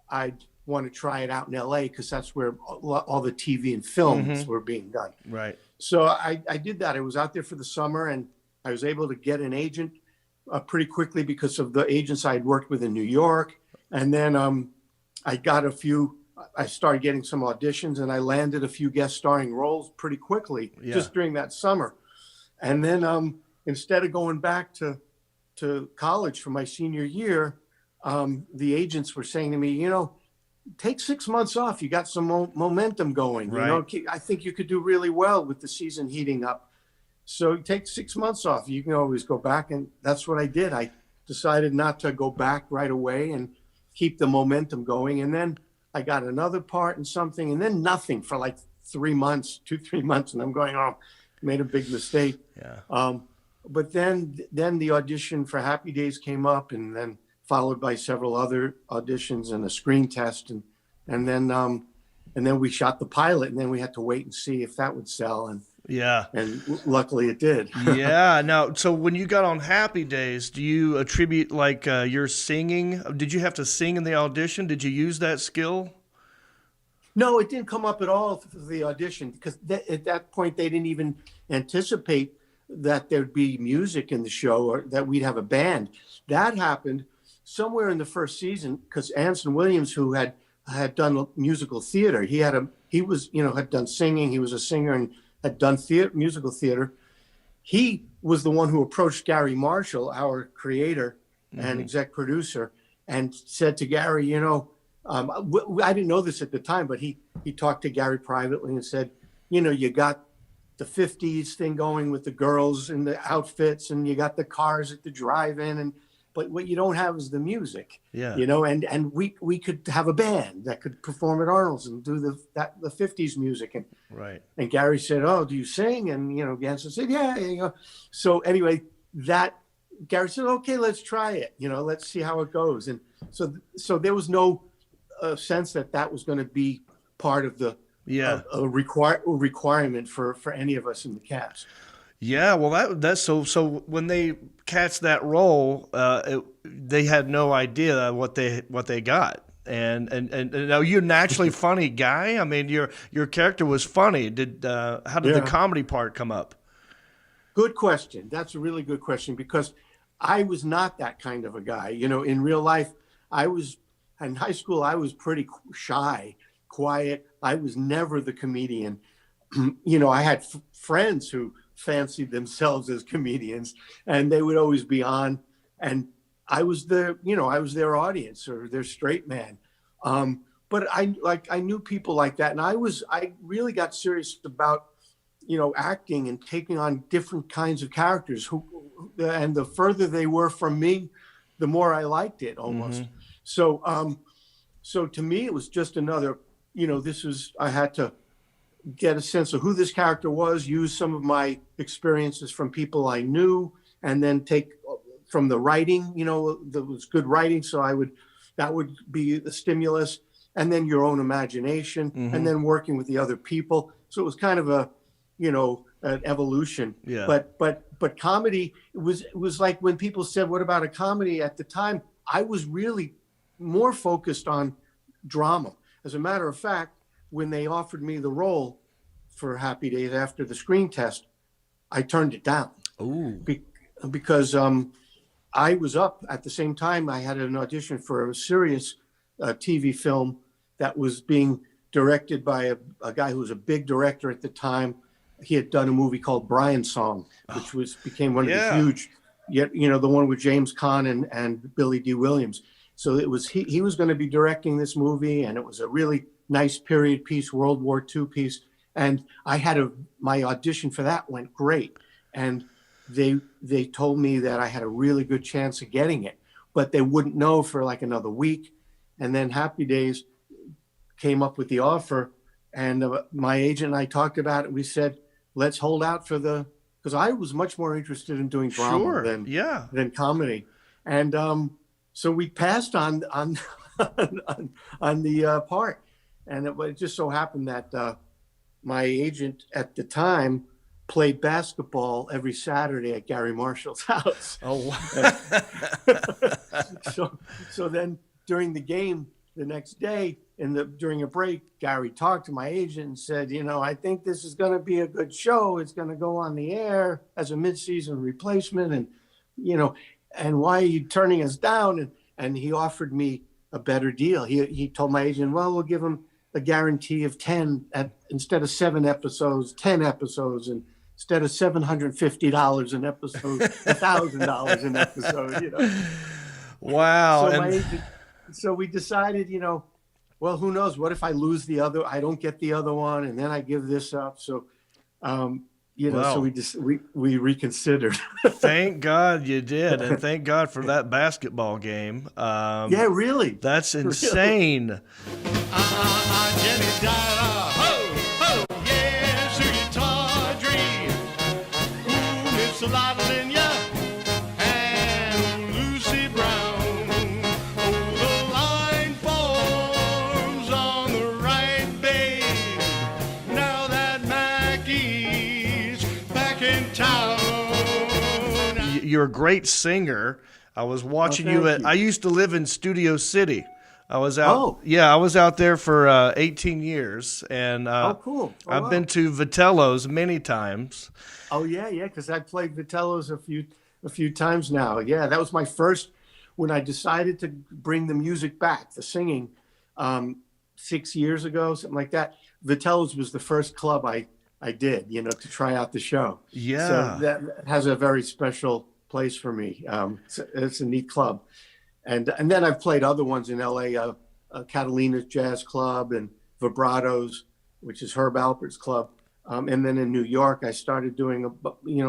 [SPEAKER 15] I'd want to try it out in LA, because that's where all the TV and films were being done.
[SPEAKER 1] Right.
[SPEAKER 15] So I did that. I was out there for the summer, and I was able to get an agent pretty quickly because of the agents I had worked with in New York. And then I started getting some auditions, and I landed a few guest starring roles pretty quickly just during that summer. And then instead of going back to college for my senior year, the agents were saying to me, take 6 months off. You got some momentum going.
[SPEAKER 1] Right.
[SPEAKER 15] I think you could do really well with the season heating up. So take 6 months off. You can always go back. And that's what I did. I decided not to go back right away and keep the momentum going. And then I got another part in something, and then nothing for like 3 months, 2-3 months. And I'm going, oh, made a big mistake.
[SPEAKER 1] Yeah.
[SPEAKER 15] But then the audition for Happy Days came up, and then followed by several other auditions and a screen test. And then we shot the pilot, and then we had to wait and see if that would sell. And luckily it did.
[SPEAKER 1] Yeah. Now, so when you got on Happy Days, do you attribute like your singing? Did you have to sing in the audition? Did you use that skill?
[SPEAKER 15] No, it didn't come up at all for the audition, because at that point they didn't even anticipate that there'd be music in the show or that we'd have a band. That happened somewhere in the first season, because Anson Williams, who had done musical theater, had done singing. He was a singer and had done musical theater. He was the one who approached Gary Marshall, our creator and exec producer, and said to Gary, I didn't know this at the time, but he talked to Gary privately and said, you got the 50s thing going with the girls and the outfits, and you got the cars at the drive-in, but what you don't have is the music.
[SPEAKER 1] Yeah.
[SPEAKER 15] And we could have a band that could perform at Arnold's and do the 50s music. And
[SPEAKER 1] right.
[SPEAKER 15] And Gary said, "Oh, do you sing?" And Ganson said, "Yeah." So anyway, Gary said, "Okay, let's try it. Let's see how it goes." And so there was no sense that was going to be part of the a requirement for any of us in the cast.
[SPEAKER 1] Yeah, well, that's so when they cast that role, they had no idea what they got. And now you're a naturally funny guy. I mean, your character was funny. How did the comedy part come up?
[SPEAKER 15] Good question. That's a really good question, because I was not that kind of a guy. In real life, in high school, I was pretty shy, quiet. I was never the comedian. I had friends who fancied themselves as comedians, and they would always be on, and I was their audience or their straight man. But I knew people like that, and I really got serious about, acting and taking on different kinds of characters and the further they were from me, the more I liked it almost. So to me, it was just another, I had to get a sense of who this character was, use some of my experiences from people I knew, and then take from the writing, there was good writing. So that would be the stimulus, and then your own imagination, and then working with the other people. So it was kind of an evolution.
[SPEAKER 1] Yeah.
[SPEAKER 15] But comedy, it was like when people said, "What about a comedy?" At the time, I was really more focused on drama. As a matter of fact, when they offered me the role for Happy Days after the screen test, I turned it down.
[SPEAKER 1] Ooh.
[SPEAKER 15] Because I was up at the same time. I had an audition for a serious TV film that was being directed by a guy who was a big director at the time. He had done a movie called Brian's Song, which became one of the huge, the one with James Caan and Billy D. Williams. So it was he was going to be directing this movie, and it was a really nice period piece, World War II piece. And I had my audition for that went great, and they told me that I had a really good chance of getting it, but they wouldn't know for like another week. And then Happy Days came up with the offer, and my agent and I talked about it. We said, let's hold out because I was much more interested in doing drama than comedy. And so we passed on the part. And it just so happened that my agent at the time played basketball every Saturday at Gary Marshall's house.
[SPEAKER 1] Oh,
[SPEAKER 15] so then during the game the next day, during a break, Gary talked to my agent and said, I think this is going to be a good show. It's going to go on the air as a mid-season replacement. And, and why are you turning us down? And he offered me a better deal. He told my agent, well, we'll give him a guarantee of 10 instead of 7 episodes, 10 episodes, and instead of $750 an episode, $1,000 an episode,
[SPEAKER 1] Wow.
[SPEAKER 15] So we decided, well, who knows? What if I lose I don't get the other one, and then I give this up. So, so we reconsidered.
[SPEAKER 1] Thank God you did, and thank God for that basketball game.
[SPEAKER 15] Yeah, really.
[SPEAKER 1] That's insane.
[SPEAKER 16] Jenny Dial, ho, ho, yeah, sugar tawdry. Ooh, it's a lot in ya, and Lucy Brown. Oh, the line forms on the right, babe. Now that Mackie's back in town.
[SPEAKER 1] You're a great singer. I was watching you I used to live in Studio City. I was out. Yeah, I was out there for 18 years, and
[SPEAKER 15] cool.
[SPEAKER 1] I've been to Vitello's many times.
[SPEAKER 15] Oh yeah, because I played Vitello's a few times now. Yeah, that was my first when I decided to bring the music back, the singing, 6 years ago, something like that. Vitello's was the first club I did, to try out the show.
[SPEAKER 1] Yeah,
[SPEAKER 15] so that has a very special place for me. It's a neat club. And then I've played other ones in LA, Catalina's Jazz Club and Vibratos, which is Herb Alpert's club. And then in New York, I started doing a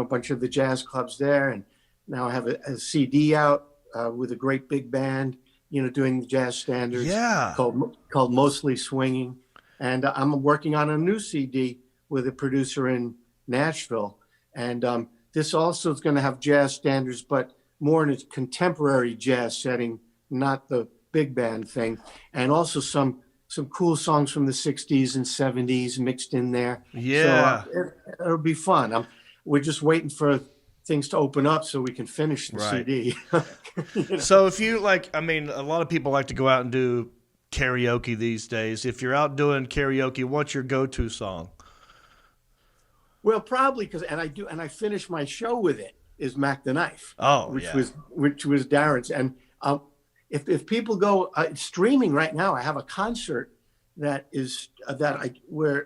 [SPEAKER 15] bunch of the jazz clubs there. And now I have a CD out with a great big band, doing the jazz standards.
[SPEAKER 1] Yeah.
[SPEAKER 15] Called Mostly Swinging. And I'm working on a new CD with a producer in Nashville. And this also is going to have jazz standards, but more in a contemporary jazz setting, not the big band thing, and also some cool songs from the 60s and 70s mixed in there.
[SPEAKER 1] Yeah.
[SPEAKER 15] So it'll be fun. We're just waiting for things to open up so we can finish the CD.
[SPEAKER 1] So if you a lot of people like to go out and do karaoke these days. If you're out doing karaoke, what's your go-to song?
[SPEAKER 15] Well, probably and I finish my show with it. Is Mac the Knife, which was Darren's, and if people go streaming right now, I have a concert where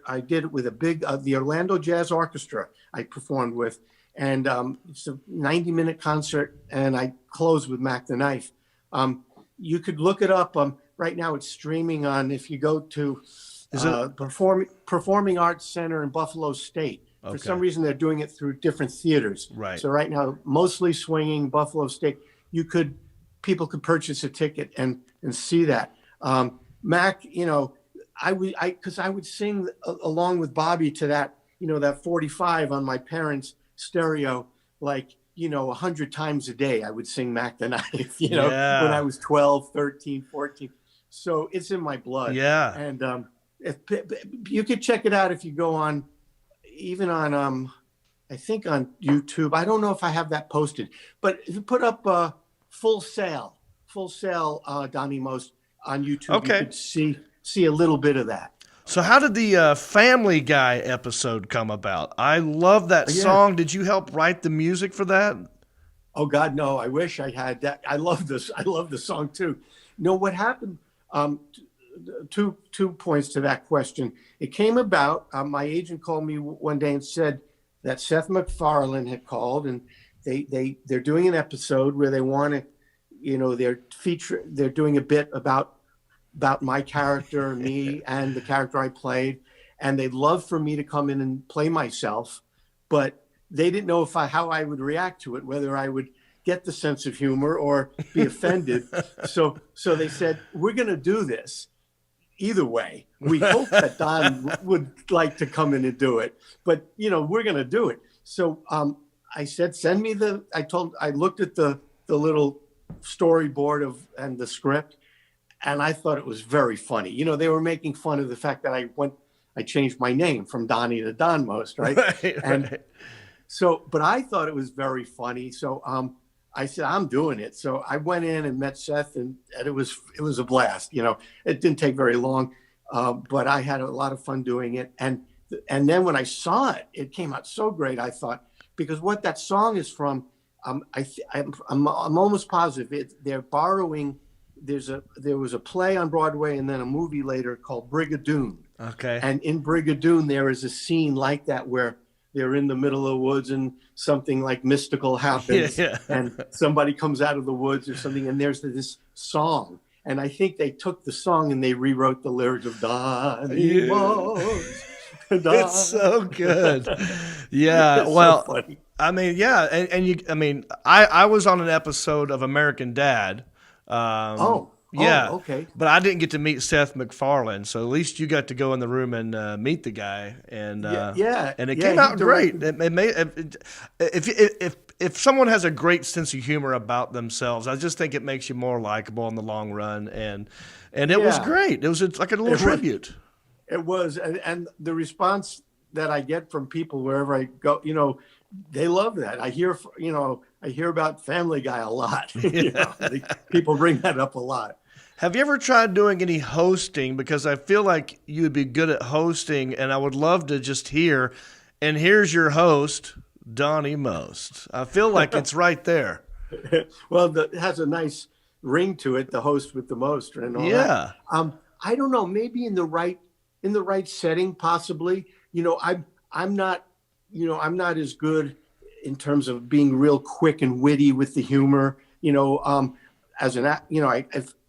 [SPEAKER 15] I did it with a big the Orlando Jazz Orchestra I performed with, and it's a 90-minute concert, and I close with Mac the Knife. You could look it up. Right now, it's streaming on. If you go to Performing Arts Center in Buffalo State. For some reason, they're doing it through different theaters.
[SPEAKER 1] Right.
[SPEAKER 15] So right now, Mostly Swinging, Buffalo State, people could purchase a ticket and see that. Mac, I would sing along with Bobby to that, that 45 on my parents' stereo, 100 times a day. I would sing Mac the Knife, when I was 12, 13, 14. So it's in my blood.
[SPEAKER 1] Yeah.
[SPEAKER 15] And you could check it out if you go on. Even on, I think on YouTube. I don't know if I have that posted, but if you put up Full Sail, Donnie Most on YouTube, you could see a little bit of that.
[SPEAKER 1] So how did the Family Guy episode come about? I love that song. Did you help write the music for that?
[SPEAKER 15] Oh God, no! I wish I had that. I love this. I love the song too. What happened? Two points to that question. It came about, my agent called me one day and said that Seth MacFarlane had called, and they're doing an episode where they want to they're doing a bit about my character, me, and the character I played, and they'd love for me to come in and play myself, but they didn't know how I would react to it, whether I would get the sense of humor or be offended. So they said, we're going to do this either way. We hope that Don would like to come in and do it, but we're going to do it. So I said, send me I looked at the little storyboard and the script, and I thought it was very funny. They were making fun of the fact that I changed my name from Donnie to Don Most, right?
[SPEAKER 1] Right.
[SPEAKER 15] So, but I thought it was very funny. So I said, I'm doing it. So I went in and met Seth, and it was a blast. It didn't take very long, but I had a lot of fun doing it. And then when I saw it, it came out so great. I thought, because what that song is from, I'm almost positive they're borrowing. There was a play on Broadway and then a movie later called Brigadoon.
[SPEAKER 1] Okay.
[SPEAKER 15] And in Brigadoon, there is a scene like that where they're in the middle of the woods and something like mystical happens, and somebody comes out of the woods or something, and there's this song. And I think they took the song and they rewrote the lyrics of Donnie Most.
[SPEAKER 1] It's so good. Yeah.
[SPEAKER 15] It's
[SPEAKER 1] Well,
[SPEAKER 15] so funny.
[SPEAKER 1] I mean, yeah. I was on an episode of American Dad.
[SPEAKER 15] Okay.
[SPEAKER 1] But I didn't get to meet Seth MacFarlane, so at least you got to go in the room and meet the guy, and and it came out great. If someone has a great sense of humor about themselves, I just think it makes you more likable in the long run, and it was great. It was like a little tribute.
[SPEAKER 15] It was, and the response that I get from people wherever I go, they love that. I hear about Family Guy a lot. People bring that up a lot.
[SPEAKER 1] Have you ever tried doing any hosting? Because I feel like you would be good at hosting, and I would love to just hear, and here's your host, Donnie Most. I feel like it's right there.
[SPEAKER 15] Well, it has a nice ring to it, the host with the most and all that. I don't know, maybe in the right setting, possibly. I'm not as good in terms of being real quick and witty with the humor.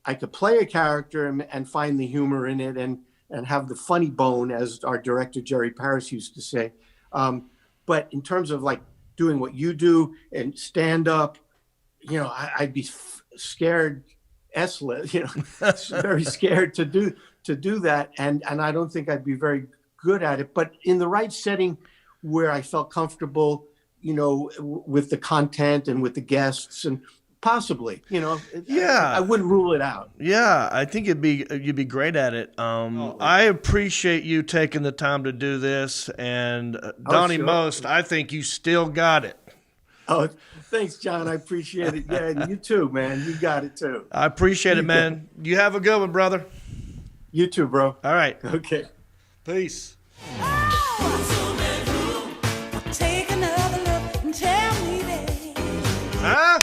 [SPEAKER 15] I could play a character and find the humor in it and have the funny bone, as our director Jerry Paris used to say. But in terms of like doing what you do and stand up, I'd be scared, very scared to do that, and I don't think I'd be very good at it. But in the right setting, where I felt comfortable, with the content and with the guests and. Possibly, I wouldn't rule it out.
[SPEAKER 1] Yeah, I think you'd be great at it. I appreciate you taking the time to do this, and Donnie Most, I think you still got it.
[SPEAKER 15] Oh, thanks, John. I appreciate it. Yeah, and you too, man. You got it too.
[SPEAKER 1] I appreciate it, man. You have a good one, brother.
[SPEAKER 15] You too, bro.
[SPEAKER 1] All right.
[SPEAKER 15] Okay.
[SPEAKER 1] Peace. Huh?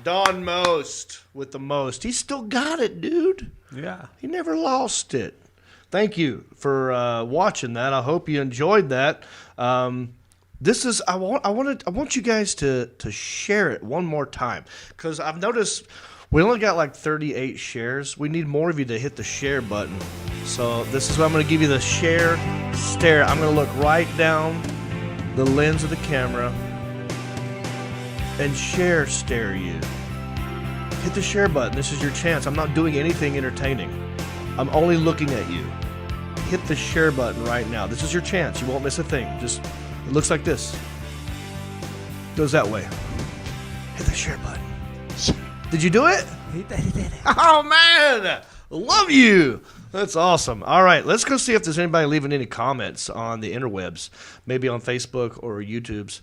[SPEAKER 1] Don Most with the most. He still got it, dude.
[SPEAKER 3] Yeah.
[SPEAKER 1] He never lost it. Thank you for watching that. I hope you enjoyed that. This is I want you guys to share it one more time, because I've noticed we only got like 38 shares. We need more of you to hit the share button. So this is what I'm going to give you, the share stare. I'm going to look right down the lens of the camera and stare you. Hit the share button. This is your chance. I'm not doing anything entertaining. I'm only looking at you. Hit the share button right now. This is your chance. You won't miss a thing. Just, it looks like this. Goes that way. Hit the share button. Did you do it? He did it. Oh, man. Love you. That's awesome. All right, let's go see if there's anybody leaving any comments on the interwebs, maybe on Facebook or YouTube's.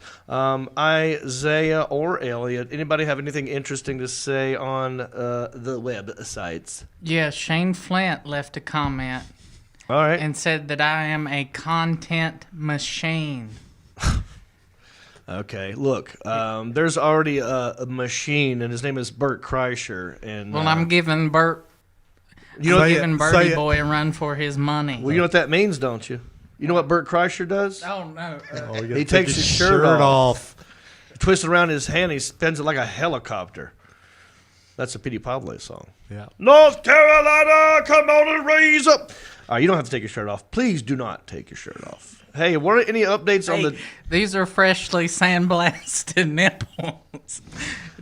[SPEAKER 1] Isaiah or Elliot, anybody have anything interesting to say on the websites?
[SPEAKER 5] Yeah, Shane Flint left a comment.
[SPEAKER 1] All right.
[SPEAKER 5] And said that I am a content machine.
[SPEAKER 1] Okay, look, there's already a machine, and his name is Bert Kreischer. And
[SPEAKER 5] well, I'm giving Bert... giving Birdie Boy a run for his money.
[SPEAKER 1] Well, you know what that means, don't you? You know what Bert Kreischer does?
[SPEAKER 5] Oh, no.
[SPEAKER 1] He takes his shirt off, twists it around his hand, he spins it like a helicopter. That's a Petey Pablo song.
[SPEAKER 3] Yeah.
[SPEAKER 1] North Carolina, come on and raise up. All right, you don't have to take your shirt off. Please do not take your shirt off. Hey, what are any updates on the...
[SPEAKER 5] These are freshly sandblasted nipples.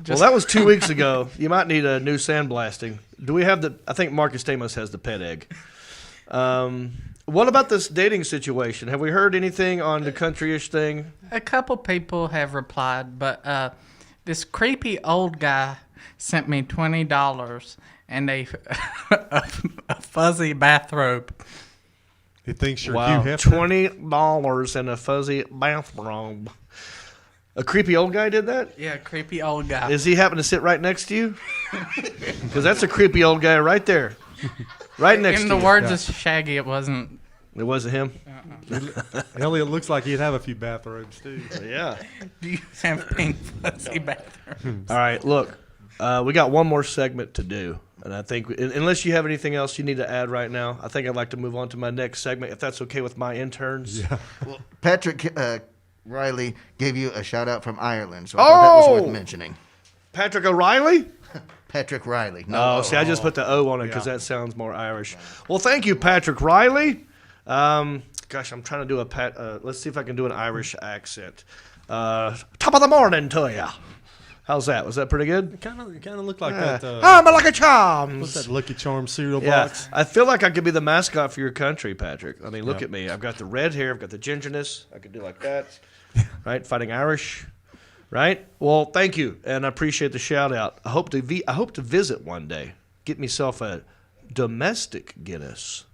[SPEAKER 1] Well, that was 2 weeks ago. You might need a new sandblasting. Do we have the... I think Marcus Stamos has the pet egg. What about this dating situation? Have we heard anything on the country-ish thing?
[SPEAKER 5] A couple people have replied, but this creepy old guy sent me $20 and a fuzzy bathrobe.
[SPEAKER 3] He thinks you're
[SPEAKER 1] wow,
[SPEAKER 3] Hugh Hefner.
[SPEAKER 1] $20 and a fuzzy bathrobe. A creepy old guy did that?
[SPEAKER 5] Yeah, creepy old guy.
[SPEAKER 1] Does he happen to sit right next to you? Because that's a creepy old guy right there. Right next to you.
[SPEAKER 5] In the words of Shaggy, it wasn't.
[SPEAKER 1] It wasn't him?
[SPEAKER 3] Elliot looks like he'd have a few bathrobes, too.
[SPEAKER 1] Yeah.
[SPEAKER 5] Do you have pink fuzzy bathrobes?
[SPEAKER 1] All right, look. We got one more segment to do. And I think, unless you have anything else you need to add right now, I think I'd like to move on to my next segment, if that's okay with my interns.
[SPEAKER 3] Yeah.
[SPEAKER 4] Well, Patrick Riley gave you a shout out from Ireland, so I thought that was worth mentioning.
[SPEAKER 1] Patrick O'Reilly?
[SPEAKER 4] Patrick Riley. No,
[SPEAKER 1] see, I just put the O on it because that sounds more Irish. Well, thank you, Patrick Riley. Gosh, I'm trying to do let's see if I can do an Irish accent. Top of the morning to you. How's that? Was that pretty good?
[SPEAKER 3] It kind of looked like that.
[SPEAKER 1] I'm like a charms.
[SPEAKER 3] What's that Lucky Charms cereal
[SPEAKER 1] Yeah,
[SPEAKER 3] box?
[SPEAKER 1] I feel like I could be the mascot for your country, Patrick. I mean, look at me. I've got the red hair. I've got the gingerness. I could do like that, right? Fighting Irish, right? Well, thank you, and I appreciate the shout out. I hope to visit one day. Get myself a domestic Guinness.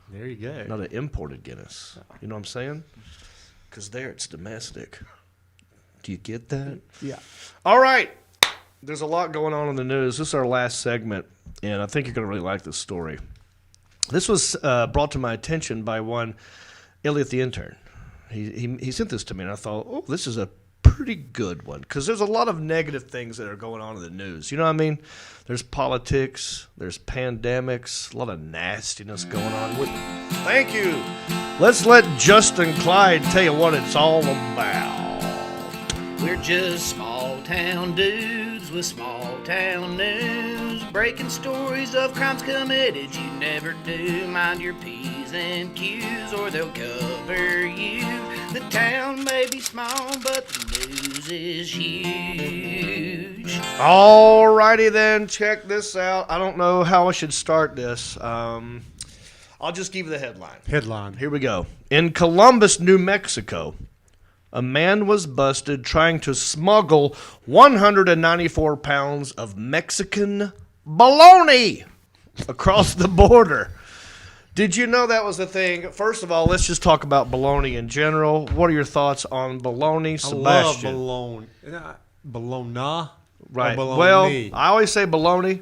[SPEAKER 3] There you go.
[SPEAKER 1] Not an imported Guinness. You know what I'm saying? Because there it's domestic. Do you get that?
[SPEAKER 3] Yeah.
[SPEAKER 1] All right. There's a lot going on in the news. This is our last segment, and I think you're going to really like this story. This was brought to my attention by one Elliot the intern. He sent this to me, and I thought, oh, this is a pretty good one, because there's a lot of negative things that are going on in the news. You know what I mean? There's politics, there's pandemics, a lot of nastiness going on. Thank you. Let's let Justin Clyde tell you what it's all about.
[SPEAKER 17] We're just small town dudes with small town news, breaking stories of crimes committed you never do. Mind your P's and Q's or they'll cover you. The town may be small, but the news is huge.
[SPEAKER 1] Alrighty then, check this out. I don't know how I should start this. I'll just give you the headline.
[SPEAKER 3] Headline.
[SPEAKER 1] Here we go. In Columbus, New Mexico, a man was busted trying to smuggle 194 pounds of Mexican bologna across the border. Did you know that was a thing? First of all, let's just talk about bologna in general. What are your thoughts on bologna, Sebastian?
[SPEAKER 3] I love bologna. Bologna?
[SPEAKER 1] Right.
[SPEAKER 3] Bologna.
[SPEAKER 1] Well, I always say bologna,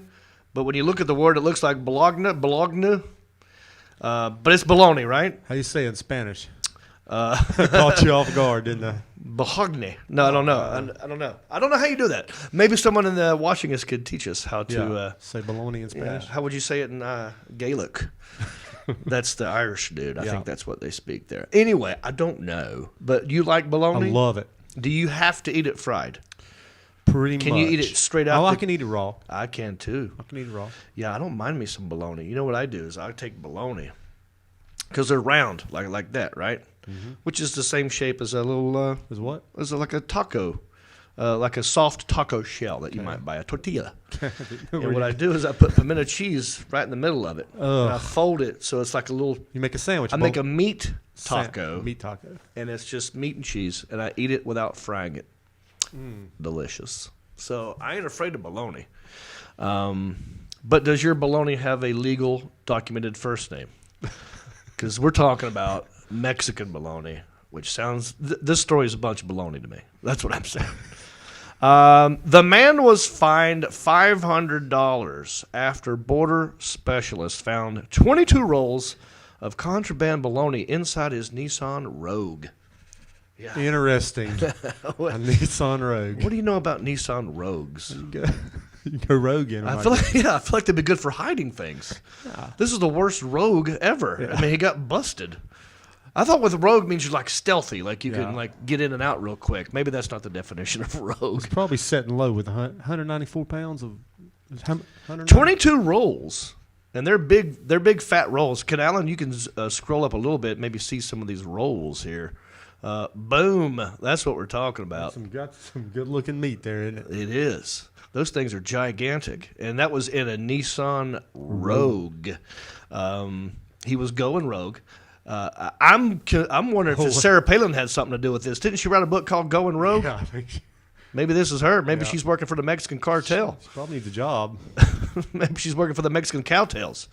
[SPEAKER 1] but when you look at the word, it looks like bologna. But it's bologna, right?
[SPEAKER 3] How you say it in Spanish? Caught you off guard, didn't I?
[SPEAKER 1] Bologna. No, I don't know. I don't know. I don't know how you do that. Maybe someone in the watching us could teach us how to
[SPEAKER 3] say bologna in Spanish.
[SPEAKER 1] Yeah. How would you say it in Gaelic? That's the Irish dude. I think that's what they speak there. Anyway, I don't know. But you like bologna?
[SPEAKER 3] I love it.
[SPEAKER 1] Do you have to eat it fried?
[SPEAKER 3] Pretty much.
[SPEAKER 1] Can you eat it straight out?
[SPEAKER 3] Oh, I can eat it raw.
[SPEAKER 1] I can too.
[SPEAKER 3] I can eat it raw.
[SPEAKER 1] Yeah, I don't mind me some bologna. You know what I do is I take bologna because they're round like that, right? Mm-hmm. Which is the same shape as a little.
[SPEAKER 3] As what?
[SPEAKER 1] As like a taco. Like a soft taco shell that you might buy, a tortilla. And what I do is I put pimento cheese right in the middle of it. And I fold it so it's like a little...
[SPEAKER 3] You make a sandwich.
[SPEAKER 1] I make a meat taco.
[SPEAKER 3] Meat taco.
[SPEAKER 1] And it's just meat and cheese. And I eat it without frying it. Delicious. So I ain't afraid of bologna. But does your bologna have a legal documented first name? Because we're talking about Mexican bologna, which sounds... this story is a bunch of bologna to me. That's what I'm saying. The man was fined $500 after border specialists found 22 rolls of contraband bologna inside his Nissan Rogue.
[SPEAKER 3] Yeah. Interesting. A Nissan Rogue.
[SPEAKER 1] What do you know about Nissan Rogues?
[SPEAKER 3] You go rogue in them.
[SPEAKER 1] I feel like they'd be good for hiding things. Yeah. This is the worst rogue ever. Yeah. I mean, he got busted. I thought with rogue means you're like stealthy, like you can like get in and out real quick. Maybe that's not the definition of rogue.
[SPEAKER 3] He's probably setting low with 194 pounds of 109?
[SPEAKER 1] 22 rolls. And they're big fat rolls. Alan, you can scroll up a little bit, maybe see some of these rolls here. Boom. That's what we're talking about.
[SPEAKER 3] Got some good-looking meat there, isn't it?
[SPEAKER 1] It is. Those things are gigantic. And that was in a Nissan Rogue. He was going rogue. I'm wondering if Sarah Palin had something to do with this. Didn't she write a book called Going Rogue?
[SPEAKER 3] Yeah, I think
[SPEAKER 1] Maybe this is her. Maybe she's working for the Mexican cartel.
[SPEAKER 3] she probably needs a job.
[SPEAKER 1] Maybe she's working for the Mexican cowtails.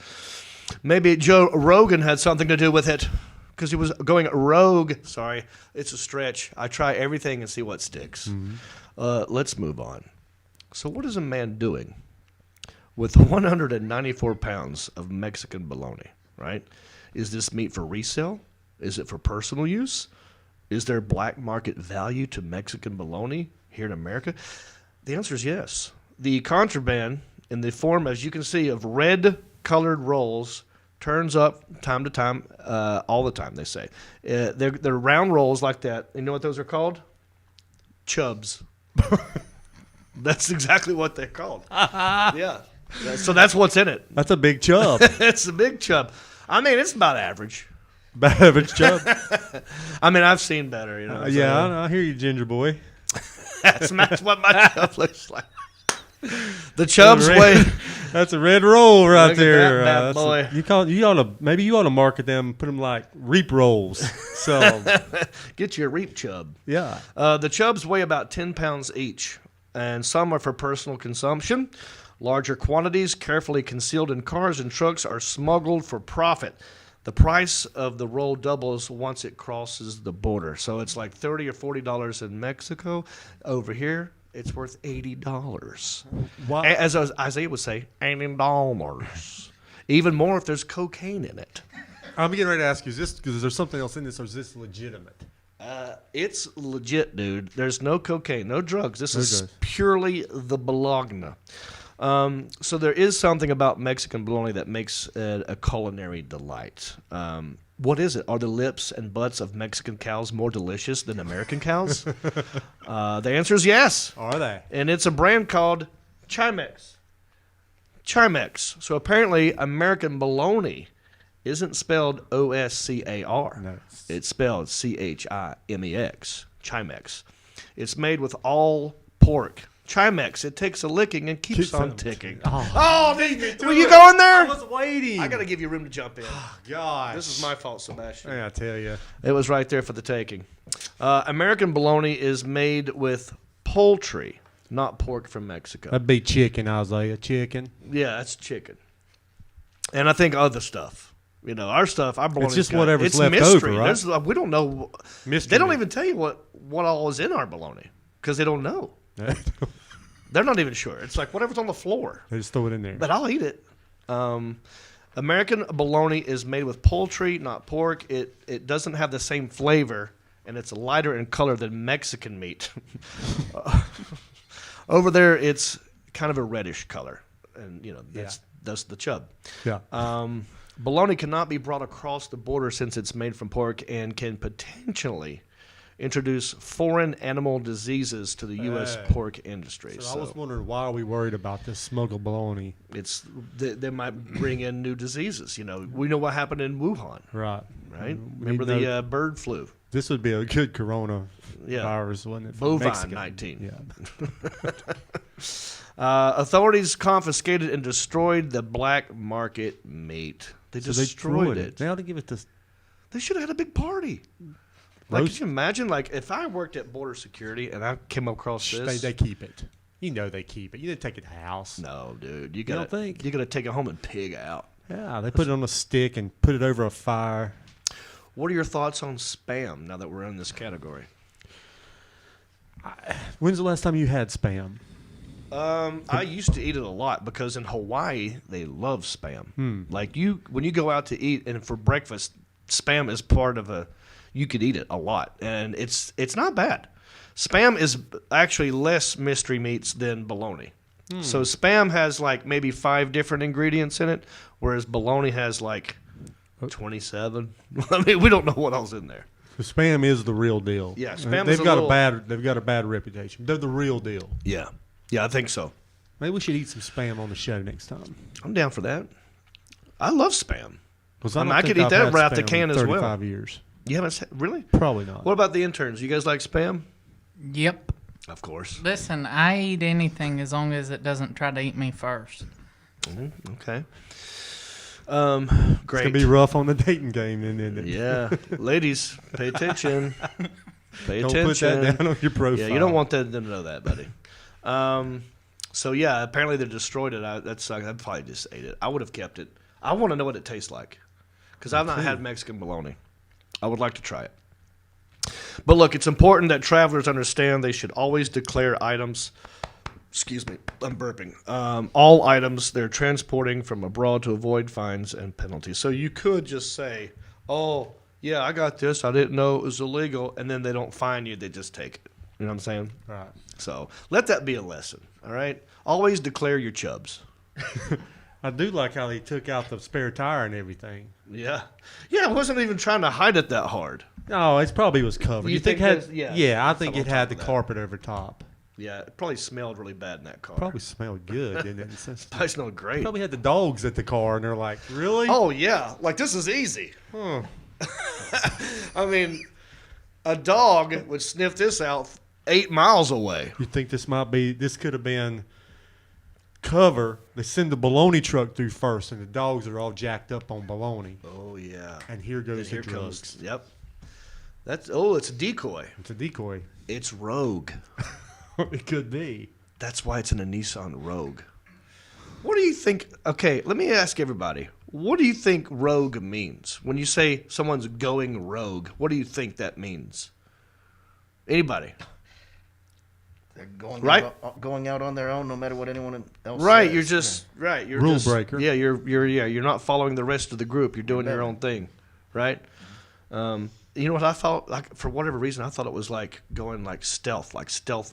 [SPEAKER 1] Maybe Joe Rogan had something to do with it because he was going rogue. Sorry, it's a stretch. I try everything and see what sticks. Let's move on. So what is a man doing with 194 pounds of Mexican bologna, right? Is this meat for resale? Is it for personal use? Is there black market value to Mexican bologna here in America? The answer is yes. The contraband in the form, as you can see, of red-colored rolls turns up time to time, all the time, they say. They're round rolls like that. You know what those are called? Chubs. That's exactly what they're called. Yeah. So that's what's in it.
[SPEAKER 3] That's a big chub.
[SPEAKER 1] It's a big chub. I mean, it's about average.
[SPEAKER 3] About average chub.
[SPEAKER 1] I mean, I've seen better, you know.
[SPEAKER 3] Yeah, I hear you, ginger boy.
[SPEAKER 1] That's what my chub looks like. The chubs weigh.
[SPEAKER 3] That's a red roll right
[SPEAKER 1] Look at
[SPEAKER 3] there.
[SPEAKER 1] that bad boy.
[SPEAKER 3] You ought to market them, put them like Reap rolls. So
[SPEAKER 1] get you a Reap chub.
[SPEAKER 3] Yeah.
[SPEAKER 1] The chubs weigh about 10 pounds each, and some are for personal consumption. Larger quantities, carefully concealed in cars and trucks, are smuggled for profit. The price of the roll doubles once it crosses the border. So it's like $30 or $40 in Mexico. Over here, it's worth $80.
[SPEAKER 3] Wow.
[SPEAKER 1] As Isaiah would say, $80. Even more if there's cocaine in it.
[SPEAKER 3] I'm getting ready to ask you, is there something else in this, or is this legitimate?
[SPEAKER 1] It's legit, dude. There's no cocaine, no drugs. This is purely the bologna. So there is something about Mexican bologna that makes it a culinary delight. What is it? Are the lips and butts of Mexican cows more delicious than American cows? The answer is yes.
[SPEAKER 3] Are they?
[SPEAKER 1] And it's a brand called Chimex. Chimex. So apparently American bologna isn't spelled O-S-C-A-R.
[SPEAKER 3] No.
[SPEAKER 1] It's spelled C-H-I-M-E-X. Chimex. It's made with all pork. Chimex. It takes a licking and keeps on ticking.
[SPEAKER 3] Oh, leave me to
[SPEAKER 1] Were you
[SPEAKER 3] it.
[SPEAKER 1] going there?
[SPEAKER 3] I was waiting.
[SPEAKER 1] I got to give you room to jump in.
[SPEAKER 3] Gosh.
[SPEAKER 1] This is my fault, Sebastian.
[SPEAKER 3] Yeah, I tell you.
[SPEAKER 1] It was right there for the taking. American bologna is made with poultry, not pork from Mexico.
[SPEAKER 3] That'd be chicken, Isaiah. Chicken.
[SPEAKER 1] Yeah, that's chicken. And I think other stuff. You know, our stuff, our bologna.
[SPEAKER 3] It's just whatever's left
[SPEAKER 1] mystery.
[SPEAKER 3] over, right?
[SPEAKER 1] We don't know.
[SPEAKER 3] Mystery.
[SPEAKER 1] They don't even tell you what all is in our bologna because they don't know. They're not even sure. It's like whatever's on the floor.
[SPEAKER 3] They just throw it in there.
[SPEAKER 1] But I'll eat it. American bologna is made with poultry, not pork. It doesn't have the same flavor, and it's lighter in color than Mexican meat. Over there, it's kind of a reddish color, and you know that's the chub.
[SPEAKER 3] Yeah.
[SPEAKER 1] Bologna cannot be brought across the border since it's made from pork and can potentially introduce foreign animal diseases to the U.S. pork industry.
[SPEAKER 3] So I was wondering, why are we worried about this smuggled bologna?
[SPEAKER 1] It's they might bring in new diseases. You know, we know what happened in Wuhan.
[SPEAKER 3] Right.
[SPEAKER 1] Remember the bird flu?
[SPEAKER 3] This would be a good corona virus, wouldn't it?
[SPEAKER 1] Bovine-19. Yeah. Authorities confiscated and destroyed the black market meat. They destroyed it.
[SPEAKER 3] They ought to give it this.
[SPEAKER 1] They should have had a big party. Like, could you imagine, like, if I worked at border security and I came across this?
[SPEAKER 3] They keep it. You know they keep it. You didn't take it to the house.
[SPEAKER 1] No, dude.
[SPEAKER 3] You don't think?
[SPEAKER 1] You got to take it home and pig out.
[SPEAKER 3] Yeah, they put it on a stick and put it over a fire.
[SPEAKER 1] What are your thoughts on Spam now that we're in this category?
[SPEAKER 3] When's the last time you had Spam?
[SPEAKER 1] I used to eat it a lot because in Hawaii they love Spam. Like when you go out to eat and for breakfast, Spam is part of a. You could eat it a lot, and it's not bad. Spam is actually less mystery meats than bologna. So Spam has like maybe 5 different ingredients in it, whereas bologna has like 27. I mean, we don't know what else in there.
[SPEAKER 3] The Spam is the real deal.
[SPEAKER 1] Yeah, Spam
[SPEAKER 3] they've
[SPEAKER 1] is
[SPEAKER 3] got a bad reputation. They're the real deal.
[SPEAKER 1] Yeah, I think so.
[SPEAKER 3] Maybe we should eat some Spam on the show next time.
[SPEAKER 1] I'm down for that. I love Spam.
[SPEAKER 3] 'Cause
[SPEAKER 1] I could eat that right out the can as well.
[SPEAKER 3] 35 years.
[SPEAKER 1] You haven't really?
[SPEAKER 3] Probably not.
[SPEAKER 1] What about the interns? You guys like Spam?
[SPEAKER 5] Yep.
[SPEAKER 1] Of course.
[SPEAKER 5] Listen, I eat anything as long as it doesn't try to eat me first.
[SPEAKER 1] Okay. Great.
[SPEAKER 3] It's gonna be rough on the dating game, isn't it?
[SPEAKER 1] Yeah, ladies, pay attention. Pay
[SPEAKER 3] Don't
[SPEAKER 1] attention.
[SPEAKER 3] put that down on your profile.
[SPEAKER 1] Yeah, you don't want them to know that, buddy. So yeah, apparently they destroyed it. I'd probably just ate it. I would have kept it. I want to know what it tastes like, because I've not had Mexican bologna. I would like to try it. But look, it's important that travelers understand they should always declare items. Excuse me, I'm burping. All items they're transporting from abroad to avoid fines and penalties. So you could just say, "Oh, yeah, I got this. I didn't know it was illegal," and then they don't fine you. They just take it. You know what I'm saying?
[SPEAKER 3] Right.
[SPEAKER 1] So let that be a lesson. All right. Always declare your chubs.
[SPEAKER 3] I do like how they took out the spare tire and everything.
[SPEAKER 1] Yeah. Yeah, I wasn't even trying to hide it that hard.
[SPEAKER 3] No, it probably was covered.
[SPEAKER 1] You think
[SPEAKER 3] it had?
[SPEAKER 1] there's-
[SPEAKER 3] Yeah, I think
[SPEAKER 1] something
[SPEAKER 3] it
[SPEAKER 1] on
[SPEAKER 3] had
[SPEAKER 1] top
[SPEAKER 3] the
[SPEAKER 1] of that.
[SPEAKER 3] carpet over top.
[SPEAKER 1] Yeah, it probably smelled really bad in that car.
[SPEAKER 3] Probably smelled good, didn't it?
[SPEAKER 1] Probably smelled great.
[SPEAKER 3] Probably had the dogs at the car, and they're like, "Really?
[SPEAKER 1] Oh, yeah. Like, this is easy.
[SPEAKER 3] Huh.
[SPEAKER 1] I mean, a dog would sniff this out 8 miles away.
[SPEAKER 3] You think this could have been cover? They send the bologna truck through first, and the dogs are all jacked up on bologna.
[SPEAKER 1] Oh, yeah.
[SPEAKER 3] And here goes
[SPEAKER 1] Here
[SPEAKER 3] the drugs.
[SPEAKER 1] comes, yep. It's a decoy.
[SPEAKER 3] It's a decoy.
[SPEAKER 1] It's Rogue.
[SPEAKER 3] It could be.
[SPEAKER 1] That's why it's in a Nissan Rogue. What do you think? Okay, let me ask everybody. What do you think rogue means? When you say someone's going rogue, what do you think that means? Anybody?
[SPEAKER 4] They're going
[SPEAKER 1] Right?
[SPEAKER 4] going out on their own, no matter what anyone else
[SPEAKER 1] Right,
[SPEAKER 4] says.
[SPEAKER 1] you're just right. You're
[SPEAKER 3] Rule
[SPEAKER 1] just,
[SPEAKER 3] breaker.
[SPEAKER 1] Yeah, you're not following the rest of the group. You're doing your own thing, right? You know what I felt like? For whatever reason, I thought it was like going like stealth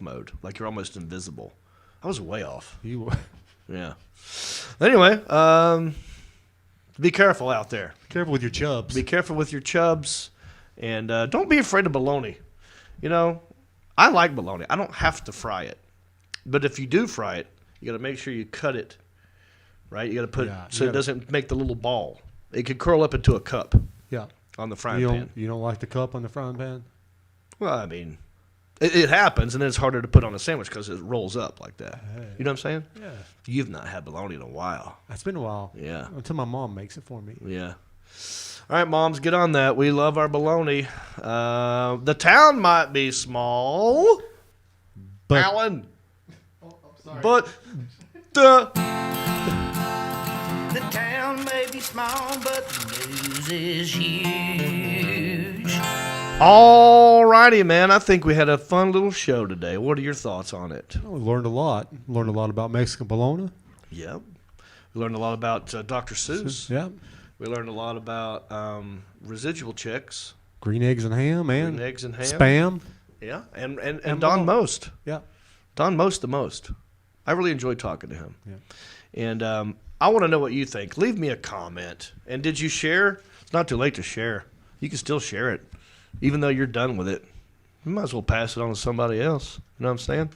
[SPEAKER 1] mode, like you're almost invisible. I was way off.
[SPEAKER 3] You were.
[SPEAKER 1] Yeah. Anyway, be careful out there.
[SPEAKER 3] Careful with your chubs.
[SPEAKER 1] Be careful with your chubs, and don't be afraid of bologna. You know, I like bologna. I don't have to fry it, but if you do fry it, you got to make sure you cut it right. You got to put it doesn't make the little ball. It could curl up into a cup.
[SPEAKER 3] Yeah.
[SPEAKER 1] On the frying pan.
[SPEAKER 3] You don't like the cup on the frying pan?
[SPEAKER 1] Well, I mean, it happens, and then it's harder to put on a sandwich because it rolls up like that.
[SPEAKER 3] Hey.
[SPEAKER 1] You know what I'm saying?
[SPEAKER 3] Yeah.
[SPEAKER 1] You've not had bologna in a while.
[SPEAKER 3] It's been a while.
[SPEAKER 1] Yeah.
[SPEAKER 3] Until my mom makes it for me.
[SPEAKER 1] Yeah. All right, moms, get on that. We love our bologna. The town might be small,
[SPEAKER 3] but
[SPEAKER 1] Alan, but the
[SPEAKER 17] town may be small, but the news is huge.
[SPEAKER 1] All righty, man. I think we had a fun little show today. What are your thoughts on it?
[SPEAKER 3] Oh, we learned a lot. Learned a lot about Mexican bologna.
[SPEAKER 1] Yep. We learned a lot about Dr. Seuss.
[SPEAKER 3] Yep.
[SPEAKER 1] We learned a lot about residual checks.
[SPEAKER 3] Green eggs and ham, and
[SPEAKER 1] Green eggs and ham.
[SPEAKER 3] Spam.
[SPEAKER 1] Yeah, and Don Most.
[SPEAKER 3] Yeah.
[SPEAKER 1] Don Most the most. I really enjoyed talking to him.
[SPEAKER 3] Yeah.
[SPEAKER 1] And I want to know what you think. Leave me a comment. And did you share? It's not too late to share. You can still share it, even though you're done with it. You might as well pass it on to somebody else. You know what I'm saying?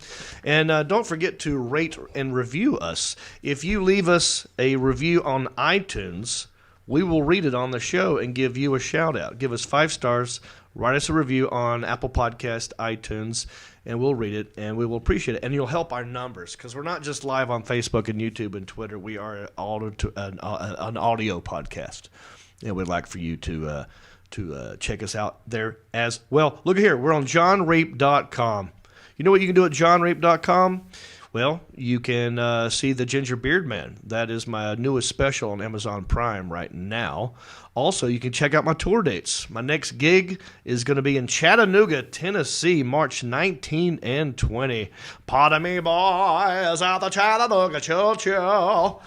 [SPEAKER 1] And don't forget to rate and review us. If you leave us a review on iTunes, we will read it on the show and give you a shout out. Give us 5 stars. Write us a review on Apple Podcast, iTunes, and we'll read it, and we will appreciate it. And you'll help our numbers, because we're not just live on Facebook and YouTube and Twitter. We are an audio podcast, and we'd like for you to check us out there as well. Look here. We're on JonReep.com. You know what you can do at JonReep.com? Well, you can see the Ginger Beard Man. That is my newest special on Amazon Prime right now. Also, you can check out my tour dates. My next gig is going to be in Chattanooga, Tennessee, March 19 and 20. Pardon me, boys, at the Chattanooga Choo-Choo.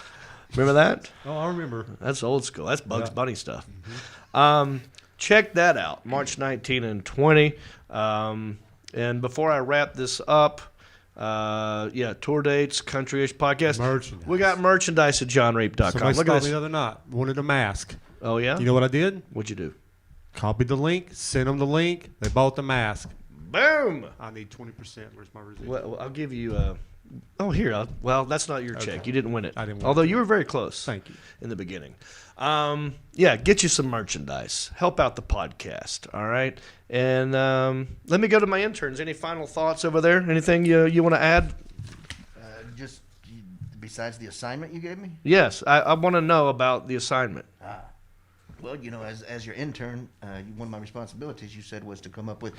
[SPEAKER 1] Remember that?
[SPEAKER 3] Oh, I remember.
[SPEAKER 1] That's old school. That's Bugs Bunny stuff. Mm-hmm. Check that out, March 19 and 20. And before I wrap this up, tour dates, Countryish podcast.
[SPEAKER 3] Merchandise.
[SPEAKER 1] We got merchandise at JonReep.com.
[SPEAKER 3] Somebody
[SPEAKER 1] Look at
[SPEAKER 3] stopped
[SPEAKER 1] this.
[SPEAKER 3] me the other night. Wanted a mask.
[SPEAKER 1] Oh, yeah?
[SPEAKER 3] You know what I did?
[SPEAKER 1] What'd you do?
[SPEAKER 3] Copied the link, sent them the link. They bought the mask.
[SPEAKER 1] Boom!
[SPEAKER 3] I need 20%. Where's my receipt?
[SPEAKER 1] Well, I'll give you Oh, here. Well, that's not your check. You didn't win it.
[SPEAKER 3] I didn't win
[SPEAKER 1] Although
[SPEAKER 3] it.
[SPEAKER 1] you were very close.
[SPEAKER 3] Thank you.
[SPEAKER 1] In the beginning. Yeah, get you some merchandise. Help out the podcast. All right. And let me go to my interns. Any final thoughts over there? Anything you want to add?
[SPEAKER 4] Just besides the assignment you gave me?
[SPEAKER 1] Yes, I want to know about the assignment.
[SPEAKER 4] Well, you know, as your intern, one of my responsibilities you said was to come up with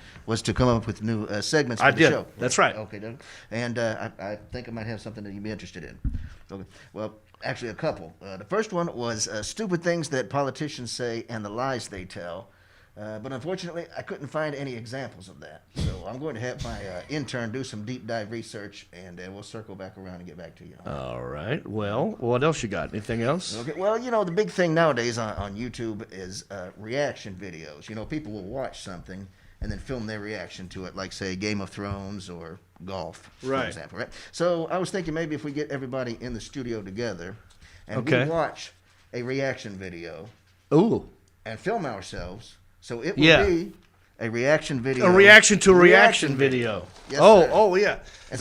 [SPEAKER 4] new segments for
[SPEAKER 1] I
[SPEAKER 4] the
[SPEAKER 1] did.
[SPEAKER 4] show.
[SPEAKER 1] That's right.
[SPEAKER 4] Okay, Doug. And I think I might have something that you'd be interested in. Okay. Well, actually, a couple. The first one was stupid things that politicians say and the lies they tell. But unfortunately, I couldn't find any examples of that. So I'm going to have my intern do some deep dive research, and we'll circle back around and get back to you.
[SPEAKER 1] All right. Well, what else you got? Anything else?
[SPEAKER 4] Okay. Well, you know, the big thing nowadays on YouTube is reaction videos. You know, people will watch something and then film their reaction to it, like, say, Game of Thrones or golf, for
[SPEAKER 1] Right.
[SPEAKER 4] example. Right. So I was thinking maybe if we get everybody in the studio together and
[SPEAKER 1] Okay.
[SPEAKER 4] we watch a reaction video
[SPEAKER 1] Ooh.
[SPEAKER 4] and film ourselves, so it will
[SPEAKER 1] Yeah.
[SPEAKER 4] be a reaction video.
[SPEAKER 1] A reaction to a reaction video.
[SPEAKER 4] Yes,
[SPEAKER 1] oh,
[SPEAKER 4] sir.
[SPEAKER 1] oh yeah.
[SPEAKER 3] Is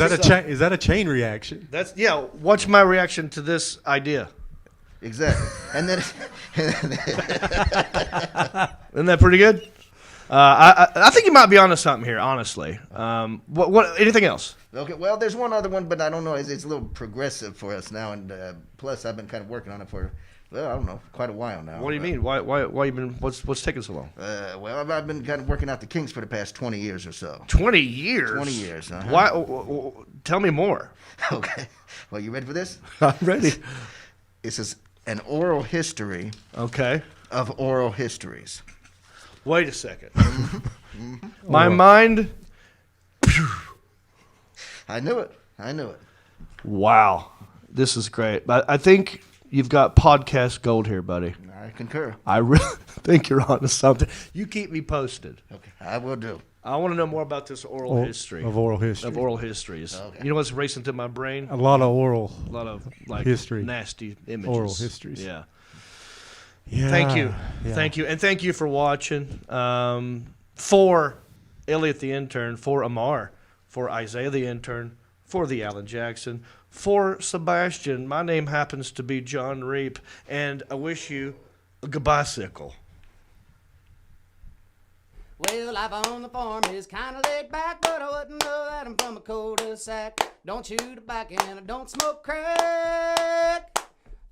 [SPEAKER 3] that a chain reaction?
[SPEAKER 1] That's Watch my reaction to this idea.
[SPEAKER 4] Exactly. And then
[SPEAKER 1] Isn't that pretty good? I think you might be onto something here, honestly. What? Anything else?
[SPEAKER 4] Okay, well, there's one other one, but I don't know. It's a little progressive for us now, and plus, I've been kind of working on it for, well, I don't know, quite a while now.
[SPEAKER 1] What do you mean? Why you been? What's taking so long?
[SPEAKER 4] Well, I've been kind of working out the kinks for the past 20 years or so.
[SPEAKER 1] 20 years.
[SPEAKER 4] 20 years. Uh-huh.
[SPEAKER 1] Why? Tell me more.
[SPEAKER 4] Okay. Well, you ready for this?
[SPEAKER 1] I'm ready.
[SPEAKER 4] This is an oral history.
[SPEAKER 1] Okay.
[SPEAKER 4] Of oral histories.
[SPEAKER 1] Wait a second. My mind.
[SPEAKER 4] I knew it.
[SPEAKER 1] Wow, this is great. But I think you've got podcast gold here, buddy.
[SPEAKER 4] I concur.
[SPEAKER 1] I really think you're onto something. You keep me posted.
[SPEAKER 4] Okay, I will do.
[SPEAKER 1] I want to know more about this oral history.
[SPEAKER 3] Of oral history.
[SPEAKER 1] Of oral histories.
[SPEAKER 4] Okay.
[SPEAKER 1] You know what's racing through my brain?
[SPEAKER 3] A lot of oral.
[SPEAKER 1] A lot of
[SPEAKER 3] history.
[SPEAKER 1] Nasty images.
[SPEAKER 3] Oral histories.
[SPEAKER 1] Yeah.
[SPEAKER 3] Yeah.
[SPEAKER 1] Thank you.
[SPEAKER 3] Yeah.
[SPEAKER 1] Thank you. And thank you for watching. For Elliot the intern, for Amar, for Isaiah the intern, for the Alan Jackson, for Sebastian. My name happens to be Jon Reep, and I wish you a goodbye sickle.
[SPEAKER 17] Well, life on the farm is kinda laid back, but I wouldn't know that I'm from a cul-de-sac. Don't chew tobacco and I don't smoke crack.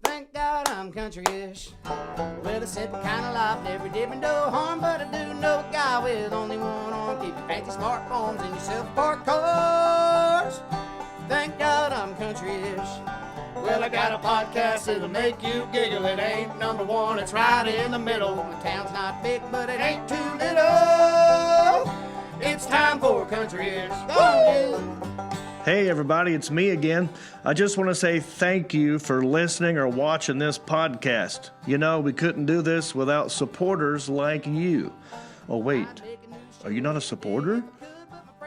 [SPEAKER 17] Thank God I'm country-ish. Well, a simple kind of life never did me no harm, but I do know a guy with only one arm. Keep your fancy smartphones and your self-parked cars. Thank God I'm country-ish. Well, I got a podcast that'll make you giggle. It ain't number one, it's right in the middle. The town's not big, but it ain't too little. It's time for country-ish. Go on, you.
[SPEAKER 1] Hey everybody, it's me again. I just want to say thank you for listening or watching this podcast. You know, we couldn't do this without supporters like you. Oh wait, are you not a supporter?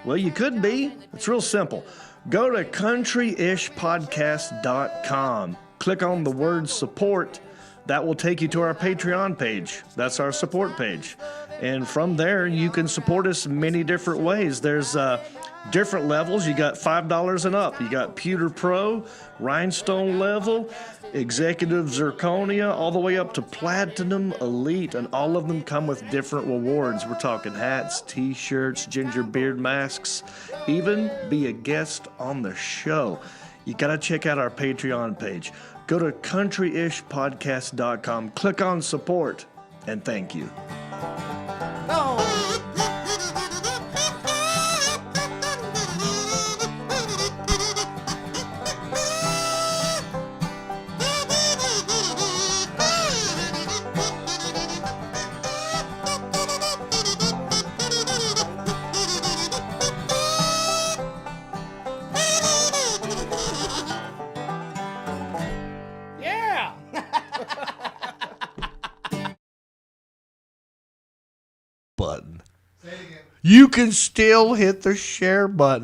[SPEAKER 1] Well, you could be. It's real simple. Go to countryishpodcast.com. Click on the word support. That will take you to our Patreon page. That's our support page. And from there, you can support us many different ways. There's different levels. You got $5 and up. You got Pewter Pro, Rhinestone level, Executive Zirconia, all the way up to Platinum Elite. And all of them come with different rewards. We're talking hats, t-shirts, ginger beard masks, even be a guest on the show. You got to check out our Patreon page. Go to countryishpodcast.com, click on support, and thank you.
[SPEAKER 17] Yeah.
[SPEAKER 1] Button. You can still hit the share button.